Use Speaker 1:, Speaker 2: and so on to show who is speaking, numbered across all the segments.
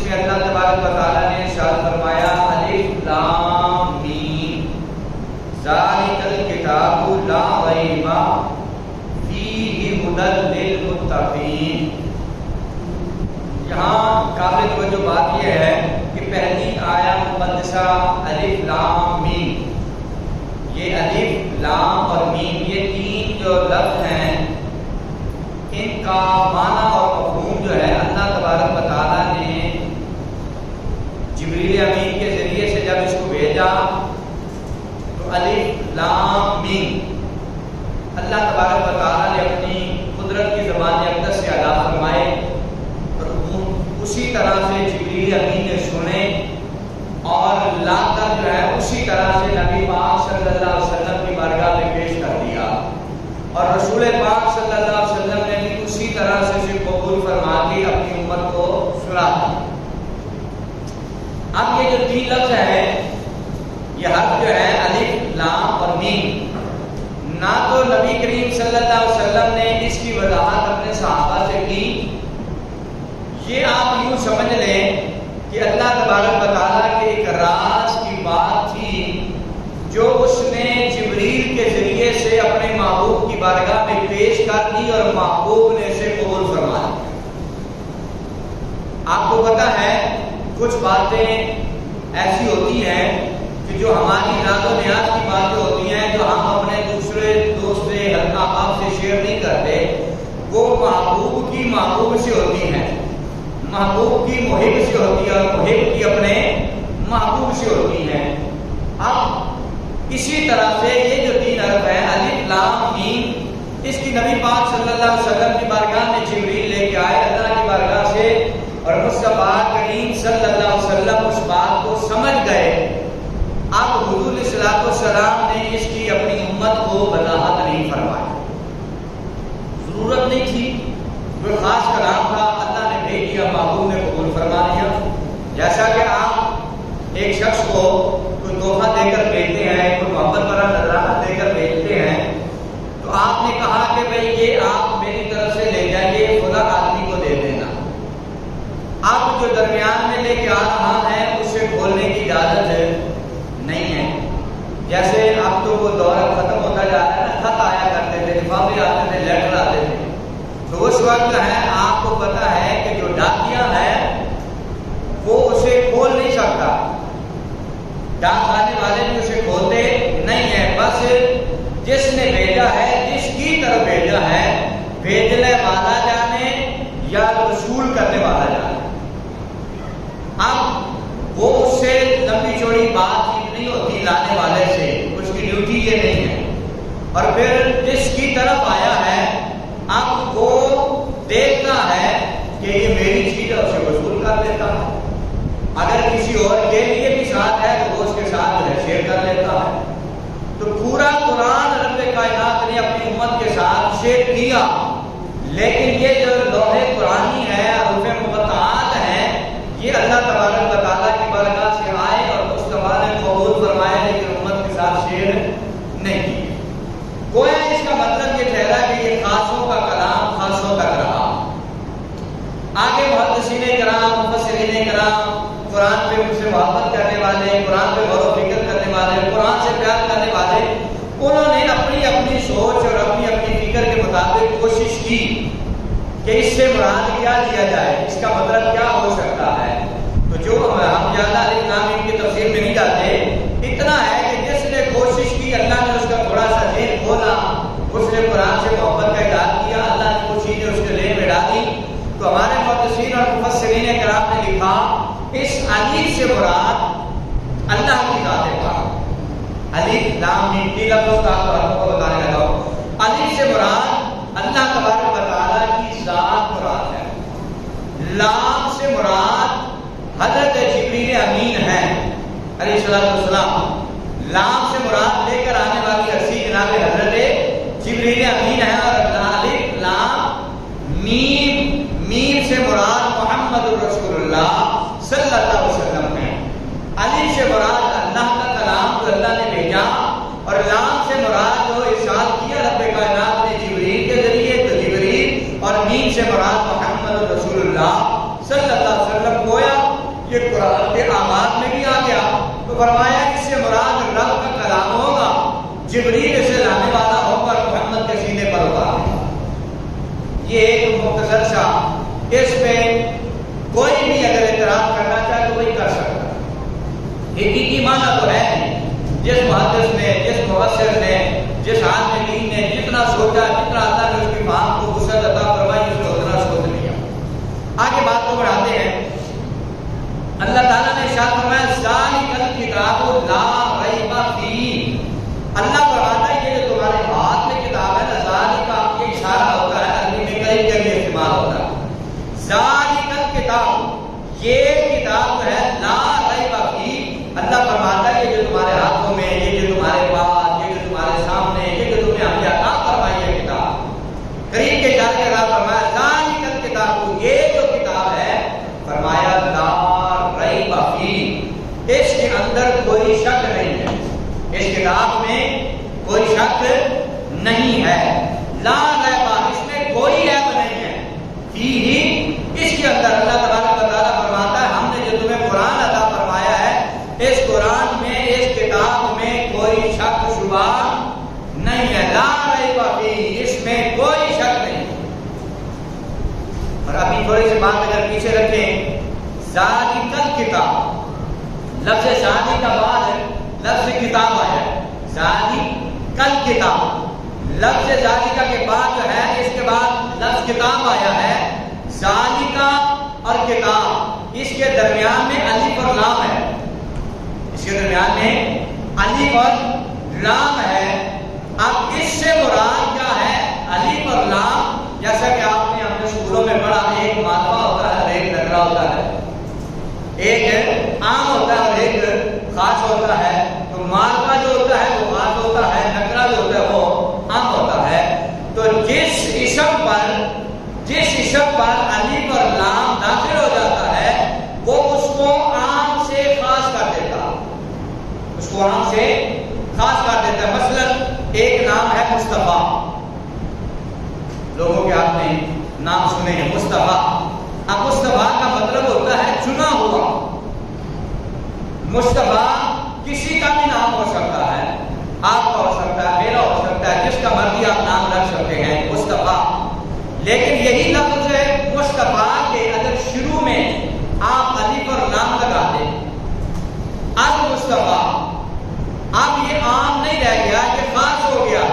Speaker 1: میں اللہ تبارک و تعالیٰ نے ارشاد فرمایا الف لام میم ذالک الکتاب لا ریب فیہ ھدی للمتقین۔ یہاں قابل توجہ بات یہ ہے کہ پہلی آیت مقدسہ الف لام میم، یہ الف لام اور میم یہ تین جو لفظ ہیں ان کا معنی اور مفہوم جو ہے اللہ تبارک و تعالیٰ نے جبریل امین کے ذریعے سے جب اس کو بھیجا تو الف لام میم اللہ تبارک و تعالیٰ نے اپنی قدرت کی زبان اقدس سے ادا فرمائے اور اسی طرح سے جبریل امین نے سنے اور لا کر جو ہے اسی طرح سے نبی پاک صلی اللہ علیہ وسلم کی بارگاہ میں پیش کر دیا اور رسول پاک صلی اللہ علیہ وسلم نے بھی اسی طرح سے اسے قبول فرما کے اپنی امت کو سنا دیا۔ اب یہ جو تین لفظ ہے یہ حرف جو ہے الف لام اور میم، نہ تو نبی کریم صلی اللہ علیہ وسلم نے اس کی وضاحت اپنے صحابہ سے کی، یہ آپ یوں سمجھ لیں کہ اللہ تبارک و تعالیٰ کے ایک راز کی بات تھی جو اس نے جبریل کے ذریعے سے اپنے محبوب کی بارگاہ میں پیش کر دی اور محبوب نے اسے قبول فرما لیا۔ آپ کو پتہ ہے کچھ باتیں ایسی ہوتی ہیں کہ جو ہماری ناز و نیاز کی باتیں ہوتی ہیں جو ہم اپنے دوسرے دوست سے حلقہ آپ سے شیئر نہیں کرتے، وہ محبوب کی محبوب سے ہوتی ہیں، محبوب کی محب سے ہوتی ہے اور محب کی اپنے محبوب سے ہوتی ہیں۔ اب اسی طرح سے یہ جو تین حرف ہے الف لام میم، اس کی نبی پاک صلی اللہ علیہ وسلم کی بارگاہ میں جبریل لے کے آئے اللہ کی بارگاہ سے اور مصطفیٰ کریم صلی اللہ علیہ وسلم اس بات کو سمجھ گئے۔ اب حضور علیہ الصلوۃ والسلام نے اس کی اپنی امت کو وضاحت نہیں فرمائی، ضرورت نہیں تھی، کوئی خاص کلام تھا، اللہ نے بھیج دیا، محبوب نے قبول فرما لیا۔ جیسا کہ آپ ایک شخص کو کوئی تحفہ دے کر بھیجتے ہیں، کوئی محبت بھرا نذرانہ دے کر بھیجتے ہیں، تو آپ نے کہا کہ بھئی یہ آپ میری طرف سے لے جائیے، خدا آدمی کو دے دینا۔ اب جو درمیان میں لے کے آ رہا ہے اسے کھولنے کی اجازت نہیں ہے۔ جیسے اب تو وہ دور ختم ہوتا جا رہا ہے نا، خط آیا کرتے تھے، لفافے آتے تھے، لیٹر آتے تھے، تو اس وقت ہے آپ کو پتہ ہے کہ جو ڈاکیا ہے وہ اسے کھول نہیں سکتا، ڈاک خانے والے بھی اسے کھولتے نہیں ہیں، بس جس نے بھیجا ہے، جس کی طرف بھیجا ہے، بھیجنے والا جانے یا وصول کرنے والا جانے۔ اب وہ اس سے لمبی چوڑی بات چیت نہیں ہوتی لانے والے سے، اس کی ڈیوٹی یہ نہیں ہے، اور پھر جس کی طرف آیا ہے اب وہ دیکھتا ہے کہ یہ میری چیز ہے، اسے وصول کر لیتا ہے، اگر کسی اور کے لیے بھی ساتھ ہے تو وہ اس کے ساتھ جو ہے شیئر کر لیتا ہے۔ تو پورا قرآن رب کائنات نے اپنی امت کے ساتھ شیئر کیا، لیکن یہ جو لوح قرآنی ہے، حروف مقطعات ہیں، یہ اللہ تبارک و تعالیٰ کی بارگاہ سے آئے اور مصطفیٰ نے قبول فرمائے، لیکن امت کے ساتھ شیئر نہیں کیے۔ گویا اس کا مطلب یہ ٹھہرا کہ یہ خاصوں کا کلام خاصوں تک رہا۔ آگے محدثین کرام، مفسرین کرام، قرآن پہ مجھ سے محبت کرنے والے، قرآن پہ غور و فکر کرنے والے، قرآن سے پیار کرنے والے، انہوں نے اپنی اپنی سوچ اور اپنی اپنی فکر کے مطابق کوشش کی کہ اس سے مراد کیا لیا جائے، اس کا مطلب کیا ہو سکتا ہے۔ تو جو ہم زیادہ الف لام میم کی تفسیر میں نہیں جاتے، اتنا ہے کہ جس نے کوشش کی اللہ نے اس کا تھوڑا سا ذہن کھولا، اس نے قرآن سے محبت کا اظہار کیا، اللہ نے کچھ چیزیں اس کے ذہن میں ڈالی، تو ہمارے محدثین اور مفسرین کرام نے لکھا اس الف سے مراد اللہ کی ذات پاک، الف لام میم کی لفظوں کا آپ کو بتانے لگا ہوں، الف سے مراد اللہ تبارک و تعالیٰ کی ذات مراد ہے، لام سے مراد حضرت جبریل امین ہے علیہ السلام، لام سے مراد لے کر آنے والی ہستی جناب حضرت جبریل امین ہے، اور الف لام میم، میم سے مراد محمد رسول اللہ صلی اللہ علیہ وسلم ہے، الف سے مراد اللہ کا کلام جو اللہ نے بھیجا، اور لام سے مراد جو ارشاد کیا رب کائنات نے جبریل کے ذریعے تو جبریل، اور میم سے مراد محمد رسول اللہ صلی اللہ علیہ وسلم۔ گویا یہ قرآن کے آغاز میں بھی آ گیا، تو فرمایا اس سے مراد رب کا کلام ہوگا، جبریل اسے لانے والا ہوگا اور محمد کے سینے پر اتارے گا۔ یہ ایک مختصر سا، اس پہ کوئی بھی اگر اعتراض کرنا چاہے تو وہی کر سکتا ہے۔ حقیقی معنی تو ہے نہیں۔ جس محدث نے، جس مفسر نے، جس عالم دین نے جتنا سوچا، جتنا اللہ نے اس کی فہم کو وسعت عطا فرمائی، اس نے اتنا سوچ لیا۔ آگے بات کو بڑھاتے ہیں۔ اللہ تعالیٰ نے ارشاد فرمایا ذالک الکتاب لا ریب فیہ۔ اللہ فرماتا ہے یہ جو تمہارے ہاتھ میں کتاب ہے نا، ذالک کا یہ اشارہ ہوتا ہے، عربی میں کئی جگہ استعمال ہوتا ہے۔ ذالک الکتاب، یہ کتاب ہے لا ریب فیہ۔ اللہ فرماتا ہے یہ جو تمہارے ہاتھوں میں، یہ جو تمہارے پاس، یہ جو تمہارے سامنے، یہ جو تمہیں ہم نے عطا فرمائی ہے کتاب، قریب کے جانے کے بعد فرمایا ذالک الکتاب، یہ جو کتاب ہے فرمایا لا ریب فیہ، اس کے اندر کوئی شک نہیں ہے، اس کتاب میں کوئی شک نہیں ہے۔ لا ریب، اس میں کوئی عیب نہیں ہے۔ فیہ، اس کے اندر اللہ تبارک و تعالیٰ فرماتا ہے ہم نے جو تمہیں قرآن عطا فرمایا ہے، اس قرآن میں، اس کتاب میں کوئی شک شبہ نہیں ہے۔ لا ریب فیہ، اس میں کوئی شک نہیں۔ اور ابھی تھوڑی سی بات اگر پیچھے رکھیں، ذالک الکتاب، لفظ ذالک کا بعد لفظ کتاب آیا ہے۔ ذالک الکتاب، لفظ ذالک کے بعد جو ہے اس کے بعد لفظ کتاب آیا ہے۔ ذالک اور کتاب، اس کے درمیان میں الف اور لام ہے، اس کے درمیان میں الف اور لام ہے۔ اب اس سے مراد کیا ہے؟ الف اور لام، جیسا کہ آپ نے اپنے اسکولوں میں پڑھا، ایک مادہ ہوتا ہے اور ایک نکرہ ہوتا ہے، ایک عام ہوتا ہے اور ایک خاص ہوتا ہے۔ تو مادہ جو ہوتا ہے وہ خاص ہوتا ہے، نکرہ جو ہوتا ہے وہ عام ہوتا ہے۔ تو جس اسم پر الف اور لام داخل ہو جاتا ہے وہ اس کو عام سے خاص کر دیتا، اس کو عام سے خاص کر دیتا ہے۔ مثلا ایک نام ہے مصطفیٰ، لوگوں کے آپ نے نام سنے ہیں مصطفیٰ۔ اب مصطفیٰ کا مطلب ہوتا ہے چنا ہوا۔ مصطفیٰ کسی کا بھی نام ہو سکتا ہے، آپ کا ہو سکتا ہے، میرا ہو سکتا ہے، جس کا مرضی آپ نام رکھ سکتے ہیں مصطفیٰ۔ لیکن یہی لفظ ہے مصطفیٰ کے اگر شروع میں آپ الف اور لام لگا دیں، اب مصطفیٰ، اب یہ عام نہیں رہ گیا، یہ خاص ہو گیا۔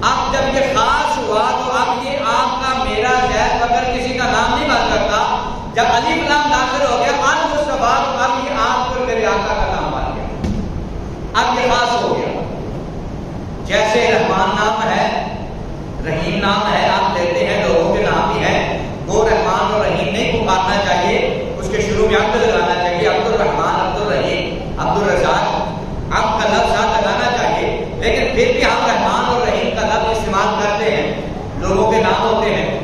Speaker 1: اب جب یہ خاص ہوا تو اب یہ آپ کا، میرا، زید بکر کسی کا نام نہیں بن سکتا۔ جب الف لام داخل ہو گیا المصطفیٰ، تو اب یہ آپ کو میرے آقا کا نام بن گیا، اب یہ خاص ہو گیا۔ جیسے رحمان نام ہے، رحیم نام ہے، آپ لیتے ہیں لوگوں کے نام بھی ہیں، وہ رحمان اور رحیم نہیں پکارنا چاہیے، اس کے شروع میں عبد لگانا چاہیے، عبد الرحمان، عبد الرحیم، عبد الرزاق، عبد کا لفظ لگانا چاہیے۔ لیکن پھر بھی ہم رحمان اور رحیم کا لفظ استعمال کرتے ہیں، لوگوں کے نام ہوتے ہیں۔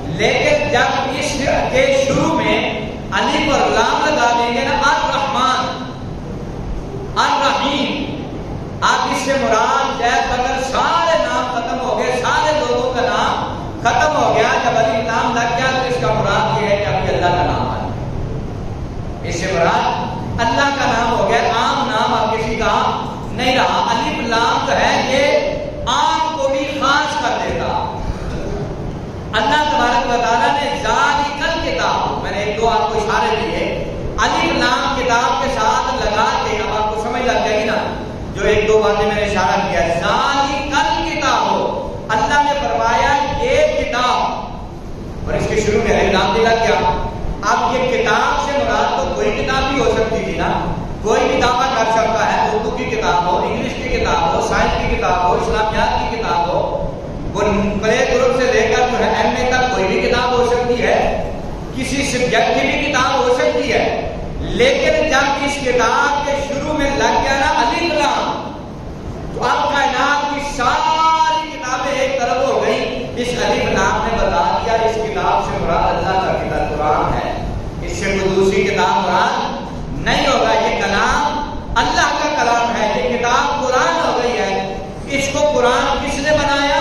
Speaker 1: لیکن جب اس کے شروع میں الف اور لام لگا دیں گے نا، الرحمن، الرحیم، آپ اس سے مراد زید بکر سارے نام ختم ہو گئے، سارے لوگوں کا نام ختم ہو گیا۔ جب الف لام لگ گیا تو اس کا مراد یہ ہے کہ اب اللہ کا نام آ گیا، اس سے مراد اللہ کا نام ہو گیا، عام نام اب کسی کا نہیں رہا۔ الف لام جو ہے یہ عام کو بھی خاص کر دیتا۔ اللہ تبارک و تعالیٰ نے ذالک الکتاب، میں نے ایک دو آپ کو اشارے دیے، الف لام کتاب کے ساتھ لگا کے، اب آپ کو سمجھ لگ جائے گی نا جو ایک دو باتیں میں نے اشارہ کیا۔ ذالک الکتاب، اللہ نے فرمایا یہ کتاب، اور اس کے شروع میں الف لام دیا کیا۔ اب یہ کتاب سے مراد تو کوئی کتاب بھی ہو سکتی تھی نا، کوئی بھی دعویٰ کر سکتا ہے، اردو کی کتاب ہو، انگلش کی کتاب ہو، سائنس کی کتاب ہو، اسلامیات کی کتاب ہو، وہ پلے گروپ سے لے کر جو ہے ایم اے تک کوئی بھی کتاب ہو سکتی ہے، کسی سبجیکٹ کی بھی کتاب ہو سکتی ہے۔ لیکن جب اس کتاب کے شروع میں لگ گیا نا الف لام، تو اب کائنات کی ساری کتابیں ایک طرف ہو گئی۔ اس الف لام نے بتا دیا اس کتاب سے مراد اللہ کا کتاب قرآن ہے، اس سے کوئی دوسری کتاب مراد نہیں ہوگا۔ یہ کلام اللہ کا کلام ہے، یہ کتاب قرآن ہو گئی ہے۔ اس کو قرآن کس نے بنایا؟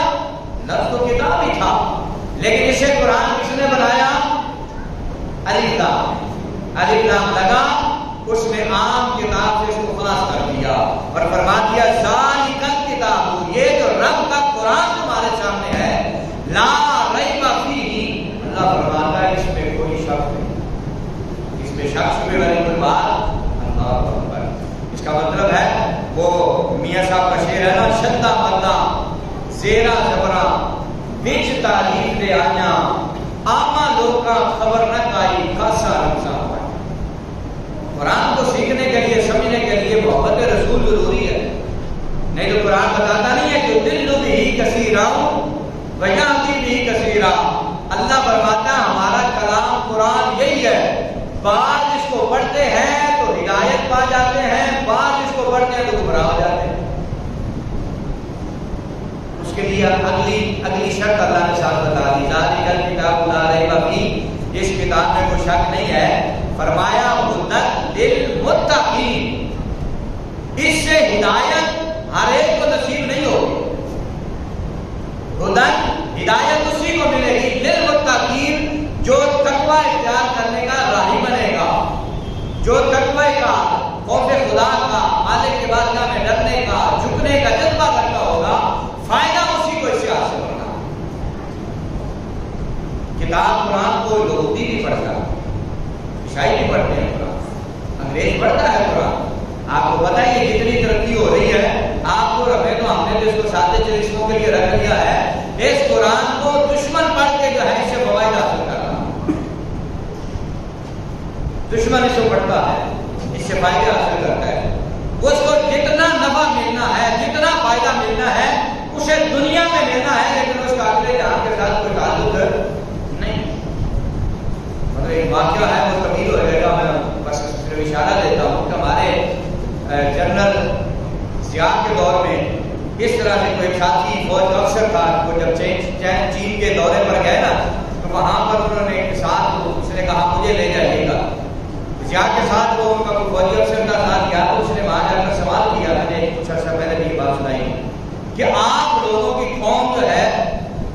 Speaker 1: لفظ تو کتاب ہی تھا، لیکن اسے قرآن کس نے بنایا؟ الف لام۔ الف لام لگا، اس نے عام کتاب سے اس کو خاص کر دیا اور فرما دیا ذالک الکتاب، یہ جو رب کا قرآن تمہارے سامنے ہے، لا ریب فیہ، اللہ فرماتا ہے اس میں کوئی شک نہیں، اس میں شک شبہ والی کوئی بات اللہ اکبر۔ اس کا مطلب ہے وہ میاں صاحب کا شعر ہے نا، شدہ مدہ زیرہ زبرہ بچ تعریف دے آیا، آما لوگ کا خبر نہ کائی خاصا رمضان۔ قرآن کو سیکھنے کے لیے سمجھنے کے لیے محبت رسول ضروری ہے، نہیں تو قرآن بتاتا نہیں ہے کہ دل بھی کثیرا ویہدی بھی کثیرا۔ اللہ فرماتا ہے ہمارا کلام قرآن یہی ہے، بعض اس کو پڑھتے ہیں تو ہدایت پا جاتے ہیں، بعض اس کو پڑھتے ہیں تو گمراہ ہو جاتے ہیں۔ اس کے لیے اگلی شرط اللہ نے ساتھ بتا دی، ذالک الکتاب لا ریب فیہ، اس کتاب میں کوئی شک نہیں ہے، فرمایا ہدی للمتقین، اس سے ہدایت ہر ایک کو نصیب نہیں ہوگی، ہدی ہدایت اسی کو ملے گی للمتقین جو تقوی اختیار کرنے کا راہی بنے گا، جو تقوی کا، خوف خدا کا، مالک کے بارگاہ میں ڈرنے کا، جھکنے کا جذبہ رکھتا ہوگا، فائدہ اسی کو اس سے حاصل ہوگا۔ کتاب قرآن کو یہودی بھی پڑھتا ہے، عیسائی بھی پڑھتے ہیں قرآن، انگریز پڑھتا ہے قرآن۔ آپ کو پتہ ہے یہ جتنی ترقی ہو رہی ہے، آپ کو رکھے تو ہم نے تو اس کو ساتھ چرسوں کے لیے رکھ لیا ہے، اس قرآن کو دشمن پڑھ کے جو ہے اس سے فوائد حاصل کر رہا ہے، دشمن اس کو پڑھتا ہے، اس سے فائدہ حاصل کرتا ہے، اس کو جتنا نفع ملنا ہے، جتنا فائدہ ملنا ہے اسے دنیا میں ملنا ہے، لیکن اس کا اگلے جہان کے ساتھ کوئی تعلق نہیں۔ مطلب ایک واقعہ ہے، وہ طویل ہو جائے گا، میں بس صرف اشارہ دیتا ہوں کہ ہمارے جنرل ضیاء کے دور میں اس طرح سے کوئی ساتھی فوج کا افسر تھا، وہ جب چین کے دورے پر گئے نا تو وہاں پر انہوں نے ایک ساتھ، اس نے کہا مجھے لے جائیے گا، ضیاء کے ساتھ وہ ان کا کوئی فوجی افسر کا ساتھ گیا تو اس نے وہاں جا کر سوال کیا، میں نے کچھ عرصہ پہلے بھی یہ بات سنائی کہ آپ لوگوں کی قوم جو ہے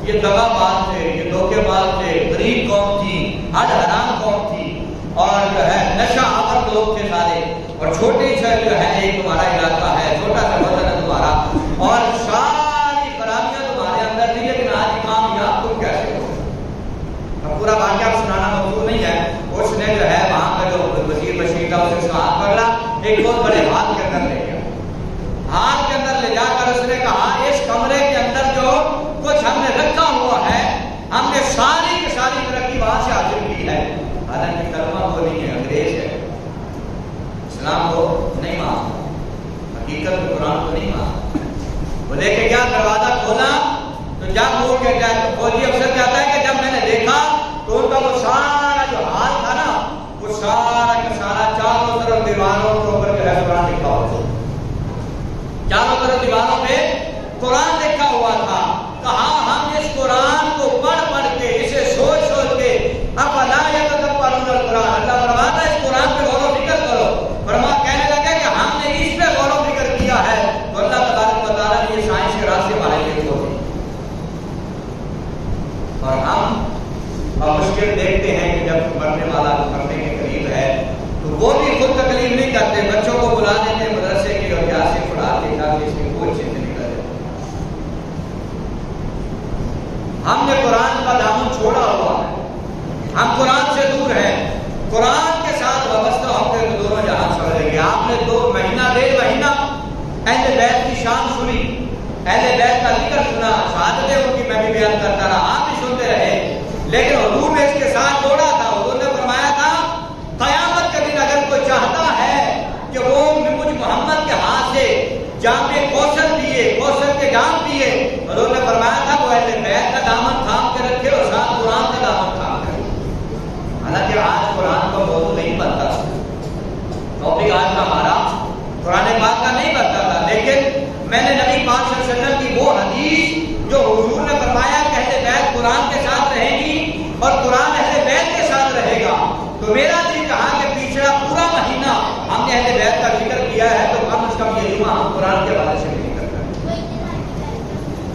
Speaker 1: یہ دغا باز تھے، یہ دھوکے باز تھے، غریب قوم تھی، حد حرام قوم تھی، اور جو ہے نشہ آور لوگ تھے سارے، اور چھوٹے سے جو ہے ایک تمہارا علاقہ ہے، چھوٹا سا وطن ہے تمہارا، اور ساری خرابیاں تمہارے اندر تھی، لیکن آج کامیاب تم کیسے ہو؟ اب پورا واقعہ سنانا موضوع نہیں ہے، اس نے جو ہے وہاں کا جو وزیر بشیر تھا اسے ہاتھ پکڑا، ایک بہت بڑے ہاتھ کے اندر لے گیا، ہاتھ کے اندر لے جا کر اس نے کہا اس کمرے کے اندر جو کچھ ہم نے رکھا ہوا ہے، ہم نے ساری کی ساری ترقی وہاں سے حاصل کی ہے، حالانکہ کلمہ وہ نہیں ہے، انگریز ہے، اسلام کو نہیں مانتا، حقیقت میں قرآن کو نہیں مانتا۔ وہ لے کے کیا دروازہ کھولا تو جب وہ فوجی افسر کہتا ہے کہ جب میں نے دیکھا تو ان کا وہ سارا جو حال تھا نا، وہ سارا کا سارا چاروں طرف دیواروں کے اوپر جو ہے قرآن لکھا ہوا تھا، چاروں طرف دیواروں پہ قرآن لکھا ہوا تھا۔ کہا ہم اس قرآن کو پڑھ پڑھ کے، اسے سوچ سوچ کے، افلا یتدبرون القرآن، اللہ فرماتا ہے اس قرآن پہ غور و فکر کرو، کہنے لگا کہ ہم نے اس پہ غور و فکر کیا ہے تو اللہ تبارک و تعالیٰ نے یہ سائنس کے راستے ہمارے لیے کھول دیے، اور ہم مشکل دیکھتے ہیں کہ جب مرنے والا مرنے کے قریب ہے تو وہ بھی خود تکلیف نہیں کرتے، بچوں کو بلا دیتے مدرسے کے اور یہاں سے پڑھا کے تاکہ اس کی کوئی چیز نہیں کرے۔ ہم نے قرآن کا دامن چھوڑا ہوا ہے، ہم قرآن سے دور ہیں، قرآن کے ساتھ وابستہ ہو کے تو دونوں جہاں سمجھیں گے۔ آپ نے 2 مہینہ 1.5 مہینہ اہل بیت کی شان سنی، اہل بیت کا ذکر سنا، شہادتیں ان کی میں بھی بیان کرتا رہا، آپ بھی سنتے رہے، لیکن حضور نے اس کے ساتھ جوڑا تھا۔ حضور نے فرمایا تھا قیامت کے دن اگر کوئی چاہتا ہے کہ وہ مجھ محمد کے ہاتھ سے جام کوثر پیے، کوثر کے جام پیے، حضور نے فرمایا تھا وہ اہل بیت کا دامن تھام کے رکھے اور ساتھ قرآن کا دامن تھام کے رکھے۔ حالانکہ آج قرآن کا موضوع نہیں بنتا، ٹاپک آج کا ہمارا قرآن پاک کا نہیں بنتا تھا، لیکن میں نے نبی پاک صلی اللہ علیہ وسلم کی وہ حدیث جو حضور نے فرمایا کہ اہل بیت قرآن کے ساتھ رہے گی اور قرآن اہل بیت کے ساتھ رہے گا، تو میرا دل کہا کہ پچھلا پورا مہینہ ہم نے اہل بیت کا ذکر کیا ہے تو کم از کم یہ جمعہ ہم قرآن کے حوالے سے نہیں کرتے،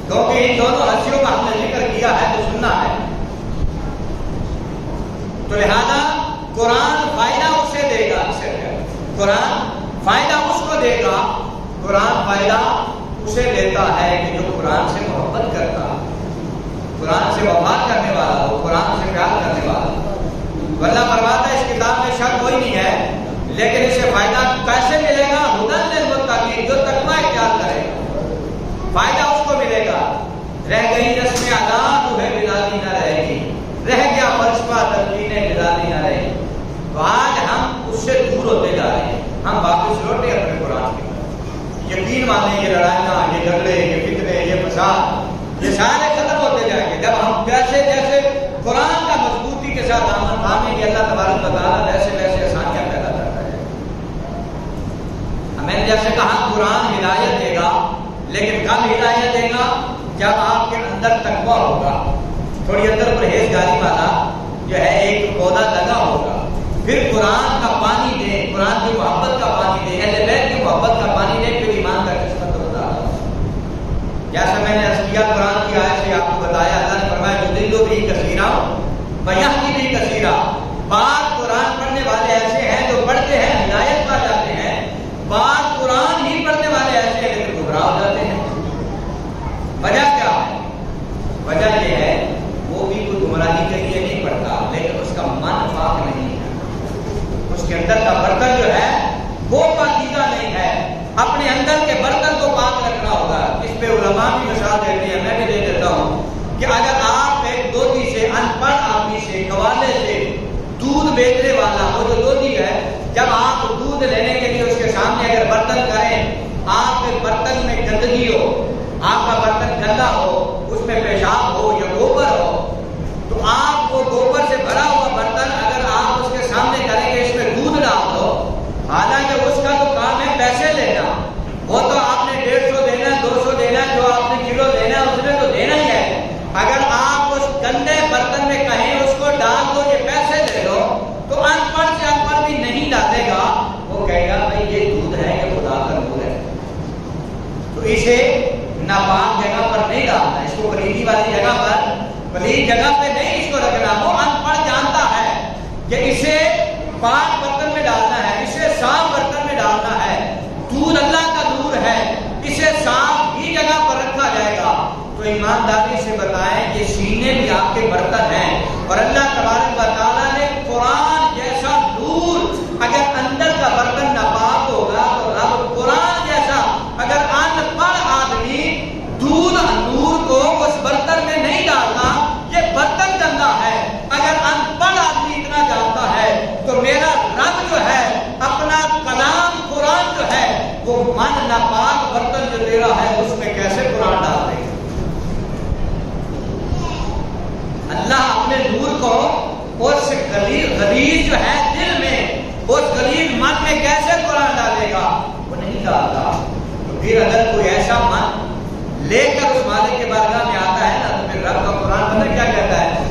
Speaker 1: کیونکہ ان دونوں حدیثوں کا ہم نے ذکر کیا ہے تو سننا ہے۔ تو لہذا قرآن فائدہ قرآن فائدہ اس کو دے گا، قرآن فائدہ اسے دیتا ہے کہ جو قرآن سے محبت کرتا، قرآن سے وفا کرنے والا ہو، قرآن سے پیار کرنے والا ہو۔ اللہ فرماتا ہے اس کتاب میں شک کوئی نہیں ہے، لیکن اسے فائدہ کیسے ملے گا؟ ہدی للمتقین، جو تقوی اختیار کرے گا فائدہ اس کو ملے گا۔ رہ گئی رسم ادا تو ہے بلادی نہ رہے گی، رہ گیا فلسفہ تدبین بلادی نہ رہے گی۔ تو آج ہم اس سے دور ہوتے جا رہے ہیں، ہم واپس لوٹے اپنے قرآن کی طرف۔ یقین مانیں یہ لڑائیاں، یہ جھگڑے، یہ فتنے، یہ فساد، یہ سارے ختم ہوتے جائیں گے جب ہم جیسے جیسے قرآن کا مضبوطی کے ساتھ دامن تھامیں گے۔ اللہ تبارک و تعالیٰ ویسے ویسے آسانیاں پیدا کرتا ہے۔ میں نے جیسے کہا قرآن ہدایت دے گا، لیکن کب ہدایت دے گا؟ جب آپ کے اندر تقویٰ ہوگا، تھوڑی اندر پرہیزگاری والا جو ہے ایک پودا لگا ہوگا، پھر قرآن کا پانی دے، قرآن کی محبت کا پانی دے، اہل بیت کی محبت کا پانی دے، پھر ایمان کا قسمت ہوتا ہے۔ جیسا میں نے عرض کیا قرآن کی آیت سے آپ کو بتایا، اللہ نے فرمایا یضل بہ کثیرا ویہدی بہ کثیرا۔ بعض قرآن پڑھنے والے ایسے ہیں جو پڑھتے ہیں ہدایت پا جاتے ہیں، بعض قرآن ہی پڑھنے والے ایسے ہیں لیکن گمراہ ہو جاتے ہیں۔ وجہ کیا ہے؟ وجہ یہ ہے وہ بھی کوئی گمراہی کے لیے نہیں پڑھتا، لیکن اس کا من پاک نہیں ہے، اس کے اندر کا برتن جو ہے وہ پاکیزہ نہیں ہے۔ اپنے اندر کے برتن کو پاک رکھنا ہوگا۔ اس پہ علماء بھی مثال دیتے ہیں، میں بھی دے دیتا ہوں کہ اگر آپ ایک دودھی سے، ان پڑھ آدمی سے، گوالے سے دودھ بیچنے والا، وہ جو دودھی ہے، جب آپ دودھ لینے کے لیے اس کے سامنے اگر برتن کریں، آپ کے برتن میں گندگی ہو، آپ کا برتن گندا ہو، اس میں پیشاب ہو یا گوبر ہو، تو آپ وہ گوبر سے بھرا ہوا برتن اگر آپ اس کے سامنے کریں گے اس میں دودھ ڈال دو، حالانکہ اس کا تو کام ہے پیسے لینا، وہ تو آپ نے 150 دینا، 200 دینا، جو آپ نے کلو دینا اس میں تو دینا ہی ہے۔ اگر آپ اس گندے برتن میں کہیں اس کو ڈال دو یہ پیسے لے لو، تو ان پڑھ سے ان پڑھ بھی نہیں ڈالے گا، وہ کہے گا بھائی یہ دودھ ہے، یہ خدا کا نور ہے۔ تو اسے ناپاک جگہ پر نہیں ڈالنا، اس کو پلیدی والی جگہ پر، پلید جگہ پہ نہیں اس کو رکھنا۔ وہ ان پڑھ جانتا ہے کہ اسے پاک برتن میں ڈالنا ہے، اسے صاف برتن میں ڈالنا ہے۔ دودھ اللہ کا نور ہے، اسے صاف ہی جگہ پر رکھا جائے گا۔ تو ایمانداری سے بتائیں کہ سینے بھی آپ کے برتن ہیں، اور اللہ تبارک و تعالیٰ نے قرآن جیسا نور اگر اندر کا برتن ناپاک ہوگا تو رب قرآن جیسا اگر ان پڑھ آدمی دودھ نور کو اس برتن میں نہیں ڈالتا، یہ برتن گندا ہے۔ اگر ان پڑھ آدمی اتنا جانتا ہے تو میرا رب جو ہے اپنا کلام قرآن جو ہے وہ من ناپاک برتن جو دے رہا ہے اس میں کیسے قرآن ڈال دے گا؟ اللہ اپنے نور کو اس غلیظ جو ہے دل میں، اس غلیظ من میں کیسے قرآن ڈالے گا؟ وہ نہیں ڈالتا۔ تو پھر اگر کوئی ایسا من لے کر اس مالک کے بارگاہ میں آتا ہے نا، تو پھر رب کا قرآن پتہ کیا کہتا ہے؟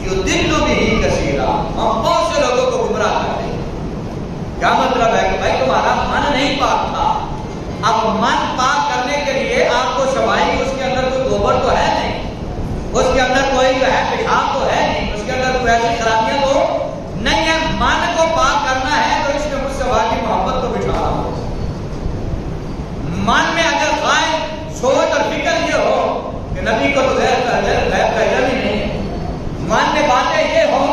Speaker 1: یضل بہ کثیرا، ہم بہت سے لوگوں کو گمراہ کرتے ہیں۔ کیا مطلب ہے کہ بھائی تمہارا من نہیں پاک تھا، اب من پاک کرنے کے لیے آپ کو صفائی، اس کے اندر کوئی گوبر تو ہے نہیں، اس کے اندر کوئی جو ہے پیشاب تو ہے نہیں، اس کے اندر کوئی ایسی خرابیاں تو نہیں ہے۔ من کو پاک کرنا ہے تو اس میں مصطفیٰ کی محبت کو بٹھانا ہو۔ من میں اگر غائب سوچ اور فکر یہ ہو کہ نبی کو تو غیب کا علم ہی نہیں ہے، من میں باتیں یہ ہو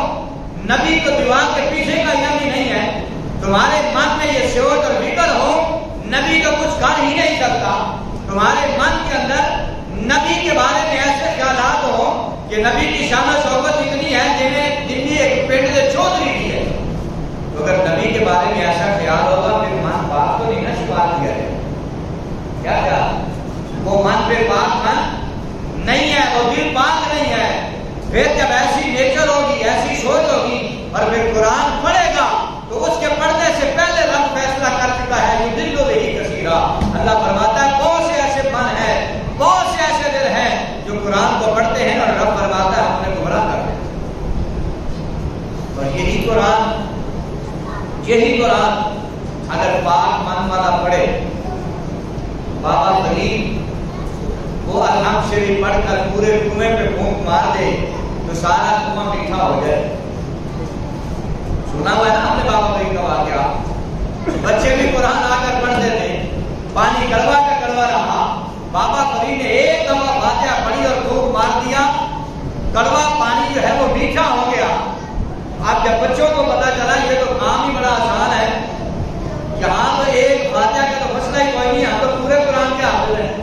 Speaker 1: نبی کو دیوار کے پیچھے کا علم ہی نہیں ہے، تمہارے من میں یہ سوچ اور فکر ہو نبی کا کچھ کر ہی نہیں سکتا، تمہارے من کے اندر نبی کے بارے میں ایسے خیالات ہو کہ نبی کی شان و شوکت اتنی ہے جن میں ایک پیٹ سے چودھری کی ہے، تو اگر نبی کے بارے میں ایسا خیال ہوگا پھر من پاک کو نہیں نہ چھپا دیا ہے، کیا وہ من پہ پاک من نہیں ہے، وہ دل پاک نہیں ہے۔ پھر جب ایسی نیچر ہوگی، ایسی سوچ ہوگی اور پھر قرآن پڑھے گا تو اس کے پڑھنے سے پہلے رب فیصلہ کر چکا ہے یضل بہ کثیرا۔ اللہ فرماتا ہے بہت سے ایسے من ہیں، بہت سے ایسے دل ہیں جو قرآن کو پڑھتے ہیں اور رب فرماتا ہے ہم نے گمراہ کر دیا۔ اور یہی قرآن اگر پاک من والا پڑھے، بابا غریب وہ الحمد شریف پڑھ کر پورے کنویں پہ پھونک مار دے تو سارا کنواں میٹھا ہو جائے۔ سنا ہوا ہے نا ہم نے بابا غریب کا واقعہ، بچے پانی کڑوا کا کڑوا رہا. بابا فرید نے ایک دفعہ فاتحہ پڑھی اور پھونک مار دیا, کڑوا پانی جو ہے وہ میٹھا ہو گیا. اب جب بچوں کو پتا چلا یہ تو کام ہی بڑا آسان ہے, یہاں تو ایک فاتحہ کا تو مسئلہ ہی کوئی نہیں, ہم تو پورے قرآن کے حافظ ہیں.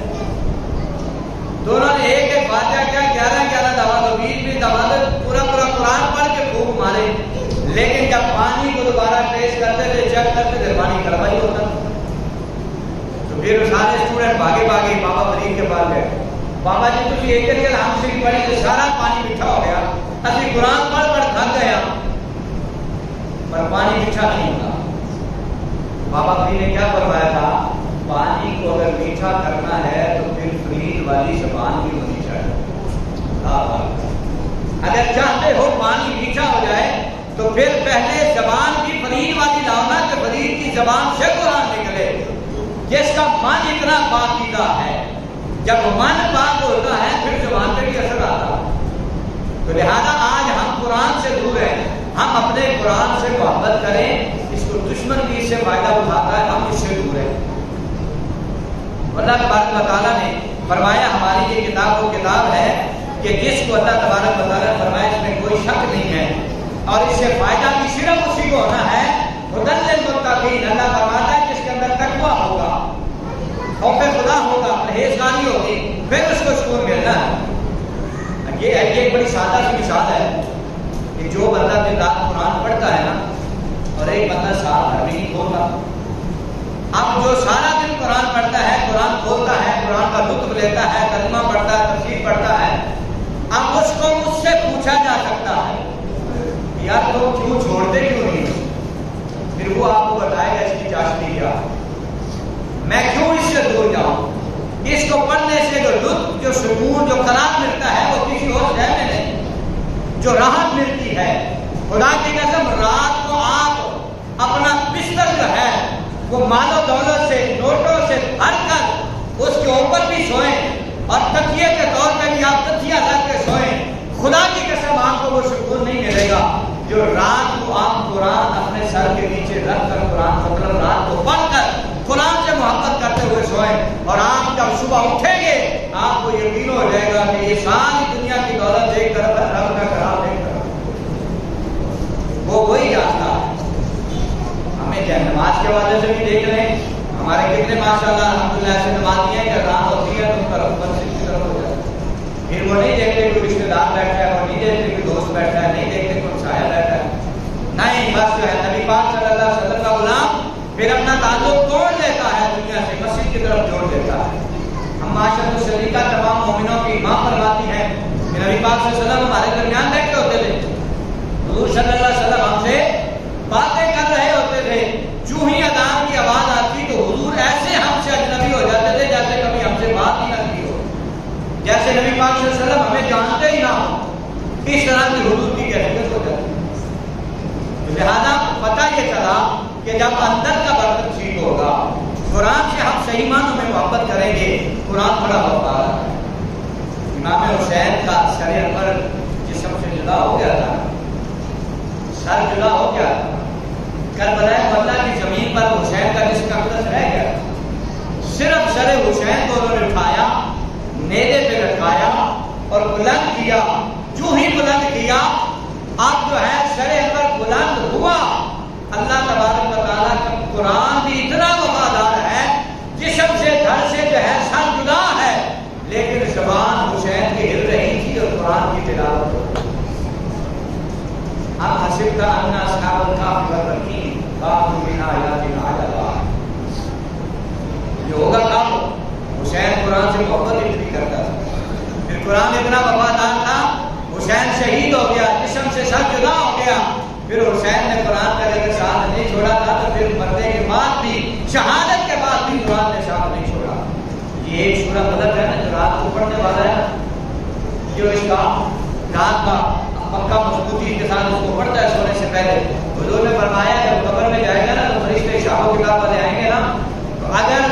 Speaker 1: دونوں نے ایک ایک فاتحہ کیا, 11 دفعہ تو 20 دفعہ پورا قرآن پڑھ کے پھونک مارے. لیکن جب پانی کو دوبارہ ٹیسٹ کرتے تھے, چیک کرتے تھے, پانی کڑوا ہی ہوتا. تو پھر سارے اسٹوڈنٹ بھاگے بابا فرید کے پاس گئے. بابا جی تھی ایک ہم سے پڑھی تو سارا پانی میٹھا ہو گیا, اسی قرآن پڑھ تھک گیا پر پانی میٹھا نہیں ہوتا. بابا فرید نے کیا فرمایا تھا, پانی کو اگر میٹھا کرنا ہے تو پھر فرید والی زبان بھی ہونی چاہیے. اگر چاہتے ہو پانی میٹھا ہو جائے تو پھر پہلے زبان بھی فرید والی لاؤ نا, کہ فرید کی زبان سے قرآن نکلے جس کا من اتنا پاکیزہ ہے. جب من پاک ہوتا ہے پھر زبان پہ بھی اثر آتا. تو لہذا آج ہم قرآن سے دور ہیں, ہم اپنے قرآن سے محبت کریں. اس کو دشمن بھی اس سے فائدہ اٹھاتا ہے, ہم اس سے دور ہیں. اللہ تبارک و تعالیٰ نے فرمایا ہماری یہ کتاب وہ کتاب ہے کہ جس کو اللہ تبارک و تعالیٰ نے فرمایا اس میں کوئی شک نہیں ہے, اور اس سے فائدہ بھی صرف اسی کو ہونا ہے. ہدی للمتقین, اللہ فرماتا ہے جس کے اندر تقویٰ ہوگا, خوف خدا ہوگا, پرہیزگاری ہوگی, پھر اس کو سکون ملنا ہے. یہ ایک بڑی سادہ سی مثال ہے کہ جو بندہ دن رات قرآن پڑھتا ہے نا, اور ایک بندہ سال بھر بھی نہیں کھولتا. اب جو سارا دن قرآن پڑھتا ہے, قرآن کھولتا ہے, قرآن کا لطف لیتا ہے, ترجمہ پڑھتا ہے, تفسیر پڑھتا ہے, اب اس کو مجھ سے پوچھا جا سکتا ہے یار تو کیوں چھوڑتے کیوں نہیں, پھر وہ آپ کو بتائے گا اس کی چاشنی کیا, میں کیوں اس سے دور جاؤں. اس کو پڑھنے سے جو لطف, جو سکون, جو قرار ملتا ہے وہ کسی اور شہر میں نہیں. جو راحت ملتی ہے, خدا کی قسم رات کو آپ اپنا بستر جو ہے وہ مال و دولت سے, نوٹوں سے بھر کر اس کے اوپر بھی سوئیں, اور تکیے کے طور پہ بھی آپ تکیہ رکھ کے سوئیں, خدا کی قسم آپ کو وہ سکون نہیں ملے گا جو رات کو آپ قرآن اپنے سر کے نیچے رکھ کر قرآن مطلب رات کو پڑھ کر قرآن سے محبت کرتے ہوئے سوئیں. اور آپ جب صبح اٹھیں گے آپ کو یقین ہو جائے گا کہ یہ ساری دنیا کی دولت ایک طرف ہے, رب کا کرام ایک طرف. وہ وہی جانتا ہے. ہمیں کیا نماز کے حوالے سے بھی دیکھ رہے ہیں, ہمارے کتنے ماشاءاللہ الحمدللہ ایسے نمازی ہیں کہ رات ہوتی ہے تو ان کا رب مسجد کی طرف ہو جاتا ہے. پھر وہ نہیں دیکھتے کوئی رشتے دار بیٹھا ہے, وہ نہیں دیکھتے کوئی دوست بیٹھا ہے, نہیں دیکھتے کوئی سایہ بیٹھا ہے, نہیں, بس جو ہے نبی پاک صلی اللہ علیہ وسلم کا غلام پھر اپنا تعلق توڑ لیتا ہے دنیا سے, مسجد کی طرف جوڑ دیتا ہے. ہم معاشرت الصدیقہ تمام مومنوں کی ماں فرماتی ہیں کہ نبی پاک صلی اللہ علیہ وسلم ہمارے درمیان بیٹھے ہوتے تھے, حضور صلی اللہ علیہ وسلم ہم سے باتیں کر رہے ہوتے تھے, جو ہی اذان کی آواز آتی تو حضور ایسے ہم سے اجنبی ہو جاتے تھے جیسے کبھی ہم سے بات ہی نہ کی ہو, جیسے نبی پاک صلی اللہ علیہ وسلم ہمیں جانتے ہی نہ ہو. اس طرح کی حضور کی کیفیت ہو جاتی. لہذا پتہ یہ چلا کہ جب اندر کا برکت ٹھیک ہوگا, قرآن سے ہم صحیح معنوں میں محبت کریں گے, قرآن بڑا ہوتا ہے. امام حسین کا سر انور جسم سے جدا ہو گیا تھا, سر جدا ہو گیا تھا. کربلا معلیٰ کی زمین پر حسین کا جسم کا اقدس رہ گیا, صرف سر حسین کو انہوں نے اٹھایا, نیزے پہ لٹکایا اور بلند کیا. جو ہی بلند کیا اب جو ہے سر انور بلند ہوا. اللہ تبارک و تعالیٰ کا قرآن بھی اتنا وفادار ہے, جسم سے دھڑ سے جو ہے سر جدا ہے, لیکن زبان حسین کی ہل رہی تھی اور قرآن کی تلاوت ہو رہی تھی. اب حسب کا ان اصحاب الکهف والرقیم کانوا من آیاتنا عجبا. جو ہوگا کام, حسین قرآن سے محبت اتنی کرتا تھا, پھر قرآن اتنا وفادار تھا, حسین شہید ہو گیا, جسم سے سر جدا ہو گیا, پھر حسین نے قرآن کا اگر ساتھ نہیں چھوڑا تھا تو پھر مرنے کے بعد بھی, شہادت کے بعد بھی قرآن نے ساتھ نہیں چھوڑا. یہ ایک سورہ مدد ہے نا جو رات کو پڑھنے والا ہے, جو اس کا رات کا پکا مضبوطی کے ساتھ اس کو پڑھتا ہے سونے سے پہلے. حضور نے فرمایا جب قبر میں جائے گا نا تو فرشتے شاہ و کتاب والے آئیں گے نا, تو اگر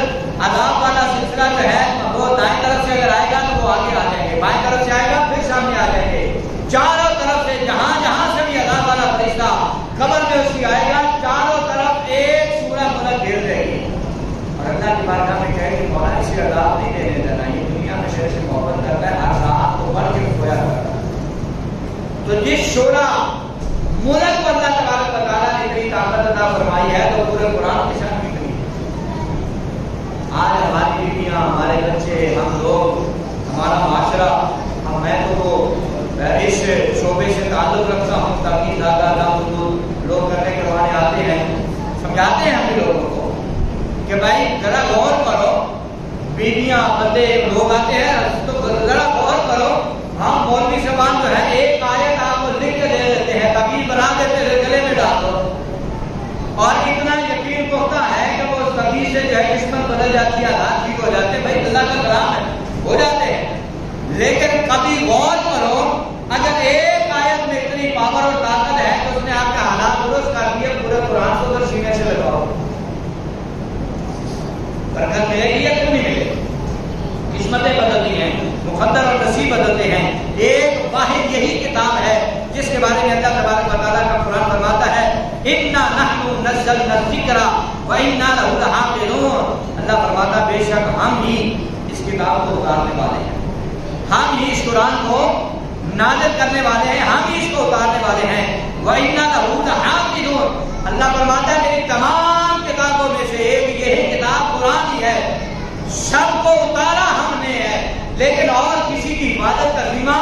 Speaker 1: عذاب والا سلسلہ جو ہے وہ دائیں طرف سے اگر آئے گا تو وہ آگے آ جائیں گے, بائیں طرف سے آئے گا پھر سامنے آ جائیں گے, چاروں طرف سے جہاں جہاں سے بھی عذاب والا فرشتہ قبر میں اس کی آئے گا, چاروں طرف ایک سورہ مدد گھیر رہے گی. اور اللہ کی بارگاہ میں فرمائی ہے تو پورے قرآن کی شان کتنی ہے۔ آج ہماری بیویاں، ہمارے بچے، ہم لوگ، ہمارا معاشرہ، میں تو وہ اس شعبے سے تعلق رکھتا ہوں تاکہ لوگ کرنے کروانے آتے ہیں، سمجھاتے ہیں ہم لوگوں کو کہ بھائی ذرا غور کرو، بیویاں بندے لوگ آتے ہیں تو ذرا غور کرو، ہم مولوی زبان جو ہے ایک آیت آپ کو لکھ کے دے دیتے ہیں، تعبیر بنا دیتے ہیں، گلے میں ڈال دو، اور اتنا یقین پختہ ہے کہ وہ تعبیر سے جو ہے قسمت بدل جاتی ہے، حالات ٹھیک ہو جاتے ہیں، بھائی اللہ کا کلام ہے، ہو جاتے ہیں۔ لیکن کبھی غور کرو، اگر ایک آیت میں اتنی پاور اور طاقت ہے تو اس نے آپ کے حالات درست کر دیے، پورے قرآن کو اگر سینے سے لگاؤ برکت ملے گی یا کیوں نہیں ملے گی؟ قسمتیں بدلتی ہیں، مقدر اور نصیب بدلتے ہیں۔ ایک واحد یہی کتاب ہے جس کے بارے میں اللہ تبارک و تعالیٰ کا قرآن فرماتا ہے اِنَّا نَحْنُ نَزَّلْنَا الذِّكْرَ وَإِنَّا لَهُ لَحَافِظُونَ۔ اللہ فرماتا بے شک ہم ہی اس کتاب کو اتارنے والے ہیں، ہم ہی اس قرآن کو نازل کرنے والے ہیں، ہم ہی اس کو اتارنے والے ہیں۔ وَإِنَّا لَهُ لَحَافِظُونَ۔ اللہ فرماتا ہے میری تمام کتابوں میں سے ایک یہی کتاب قرآن ہی ہے، سب کو اتارا ہم نے ہے لیکن اور کسی کی حفاظت کا ذمہ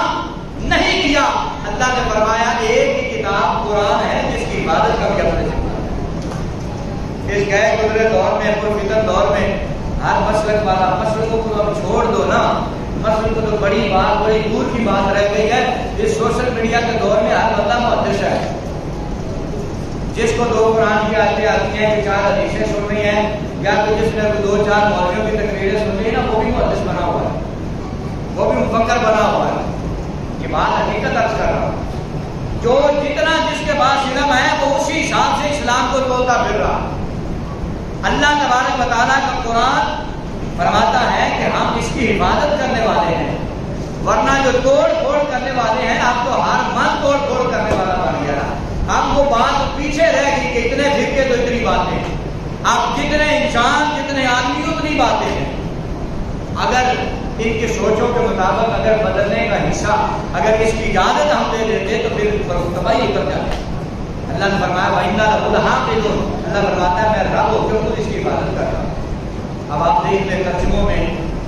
Speaker 1: نہیں کیا۔ اللہ نے فرمایا ایک ہی کتاب قرآن ہے جس کی حفاظت کا بھی اپنے ذمہ ہے۔ اس گئے گزرے دور میں، پرفتن دور میں ہر مسلک والا مسلکوں کو اب چھوڑ دو نا، مسلک کو تو بڑی بات، بڑی دور کی بات رہ گئی ہے۔ اس سوشل میڈیا کے دور میں ہر بندہ محدث ہے، جس کو 2 قرآن کی آیتیں آتی ہیں، 4 حدیثیں سن رہی ہیں، یا تو جس نے 2-4 مولویوں کی تقریریں سن لی نا، وہ بھی محدث بنا ہوا ہے، وہ بھی مفکر بنا ہوا ہے۔ یہ بات حقیقت عرض کر رہا ہوں، جو جتنا جس کے پاس علم ہے وہ اسی حساب سے اسلام کو تولتا پھر رہا۔ اللہ تبارک و تعالیٰ کا قرآن فرماتا ہے کہ ہم اس کی حفاظت کرنے والے ہیں، ورنہ جو توڑ پھوڑ کرنے والے ہیں آپ تو ہر من توڑ پھوڑ کرنے والا بن گیا۔ ہم وہ بات پیچھے رہ گئی کہ اتنے فرقے تو اتنی باتیں، اب جتنے انسان جتنے آدمی اتنی باتیں ہیں۔ اگر ان کی سوچوں کے مطابق اگر بدلنے کا حصہ اگر اس کی اجازت ہم دے دیتے تو پھر تباہی اتر جاتی۔ اللہ نے فرمایا وَإِنَّا لَهُ لَحَافِظُونَ۔ اللہ فرماتا ہے میں رب ہو کے خود اس کی حفاظت کر رہا ہوں۔ اب آپ دیکھ لیں ترجموں میں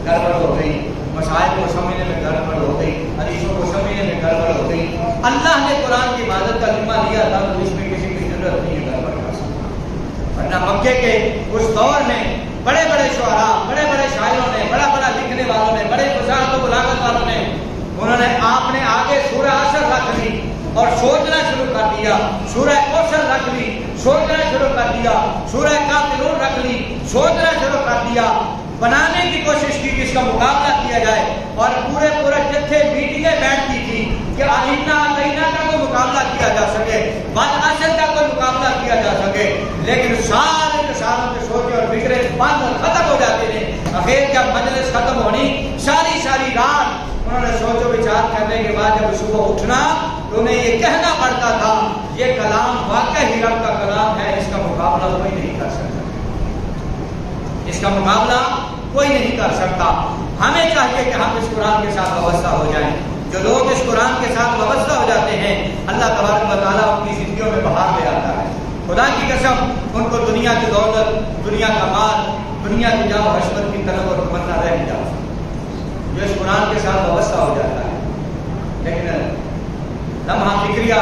Speaker 1: گڑبڑ ہو گئی، مسائل کو سمجھنے میں گڑبڑ ہو گئی، حدیثوں کو سمجھنے میں گڑبڑ ہو گئی۔ اللہ نے قرآن کی حفاظت کا ذمہ لیا تھا تو اس میں کسی کی ضرورت نہیں ہے گڑبڑ کر سکتا۔ ورنہ مکے کے اس دور میں بڑے بڑے شعراء، بڑے بڑے شاعروں نے، بڑا بڑا لکھنے والوں نے، بڑے فصاحت و بلاغت والوں نے، انہوں نے آپ نے آگے سورہ عصر رکھ لی اور سوچنا شروع کر دیا، سورہ کوثر رکھ لی، سوچنا شروع کر دیا، سورہ کافرون رکھ لی، سوچنا شروع کر دیا، بنانے کی کوشش کی کہ اس کا مقابلہ کیا جائے، اور پورے جتھے میٹنگیں بیٹھتی تھی کہ آئینہ کا کوئی مقابلہ کیا جا سکے، والعصر کا کوئی مقابلہ کیا جا سکے، لیکن سارے کے ساروں کے سوچے اور فکرے بند اور ختم ہو جاتے تھے۔ آخر جب مجلس ختم ہونی ساری رات انہوں نے سوچ و بچار کرنے کے بعد جب صبح اٹھنا تو انہیں یہ کہنا پڑتا تھا یہ کلام واقعی رب کا کلام ہے، اس کا مقابلہ کوئی نہیں کر سکتا، اس کا مقابلہ کوئی نہیں کر سکتا۔ ہمیں چاہیے کہ ہم اس قرآن کے ساتھ وابستہ ہو جائیں۔ جو لوگ اس قرآن کے ساتھ وابستہ ہو جاتے ہیں اللہ تبارک و تعالیٰ اپنی زندگیوں میں بہار لے آتا ہے۔ خدا کی قسم ان کو دنیا کی دولت، دنیا کا مال، دنیا کی جاہ و حشمت کی طلب اور تمنا رہ نہیں جاتا جو اس قرآن کے ساتھ وابستہ ہو جاتا ہے۔ لیکن لمحہ فکریہ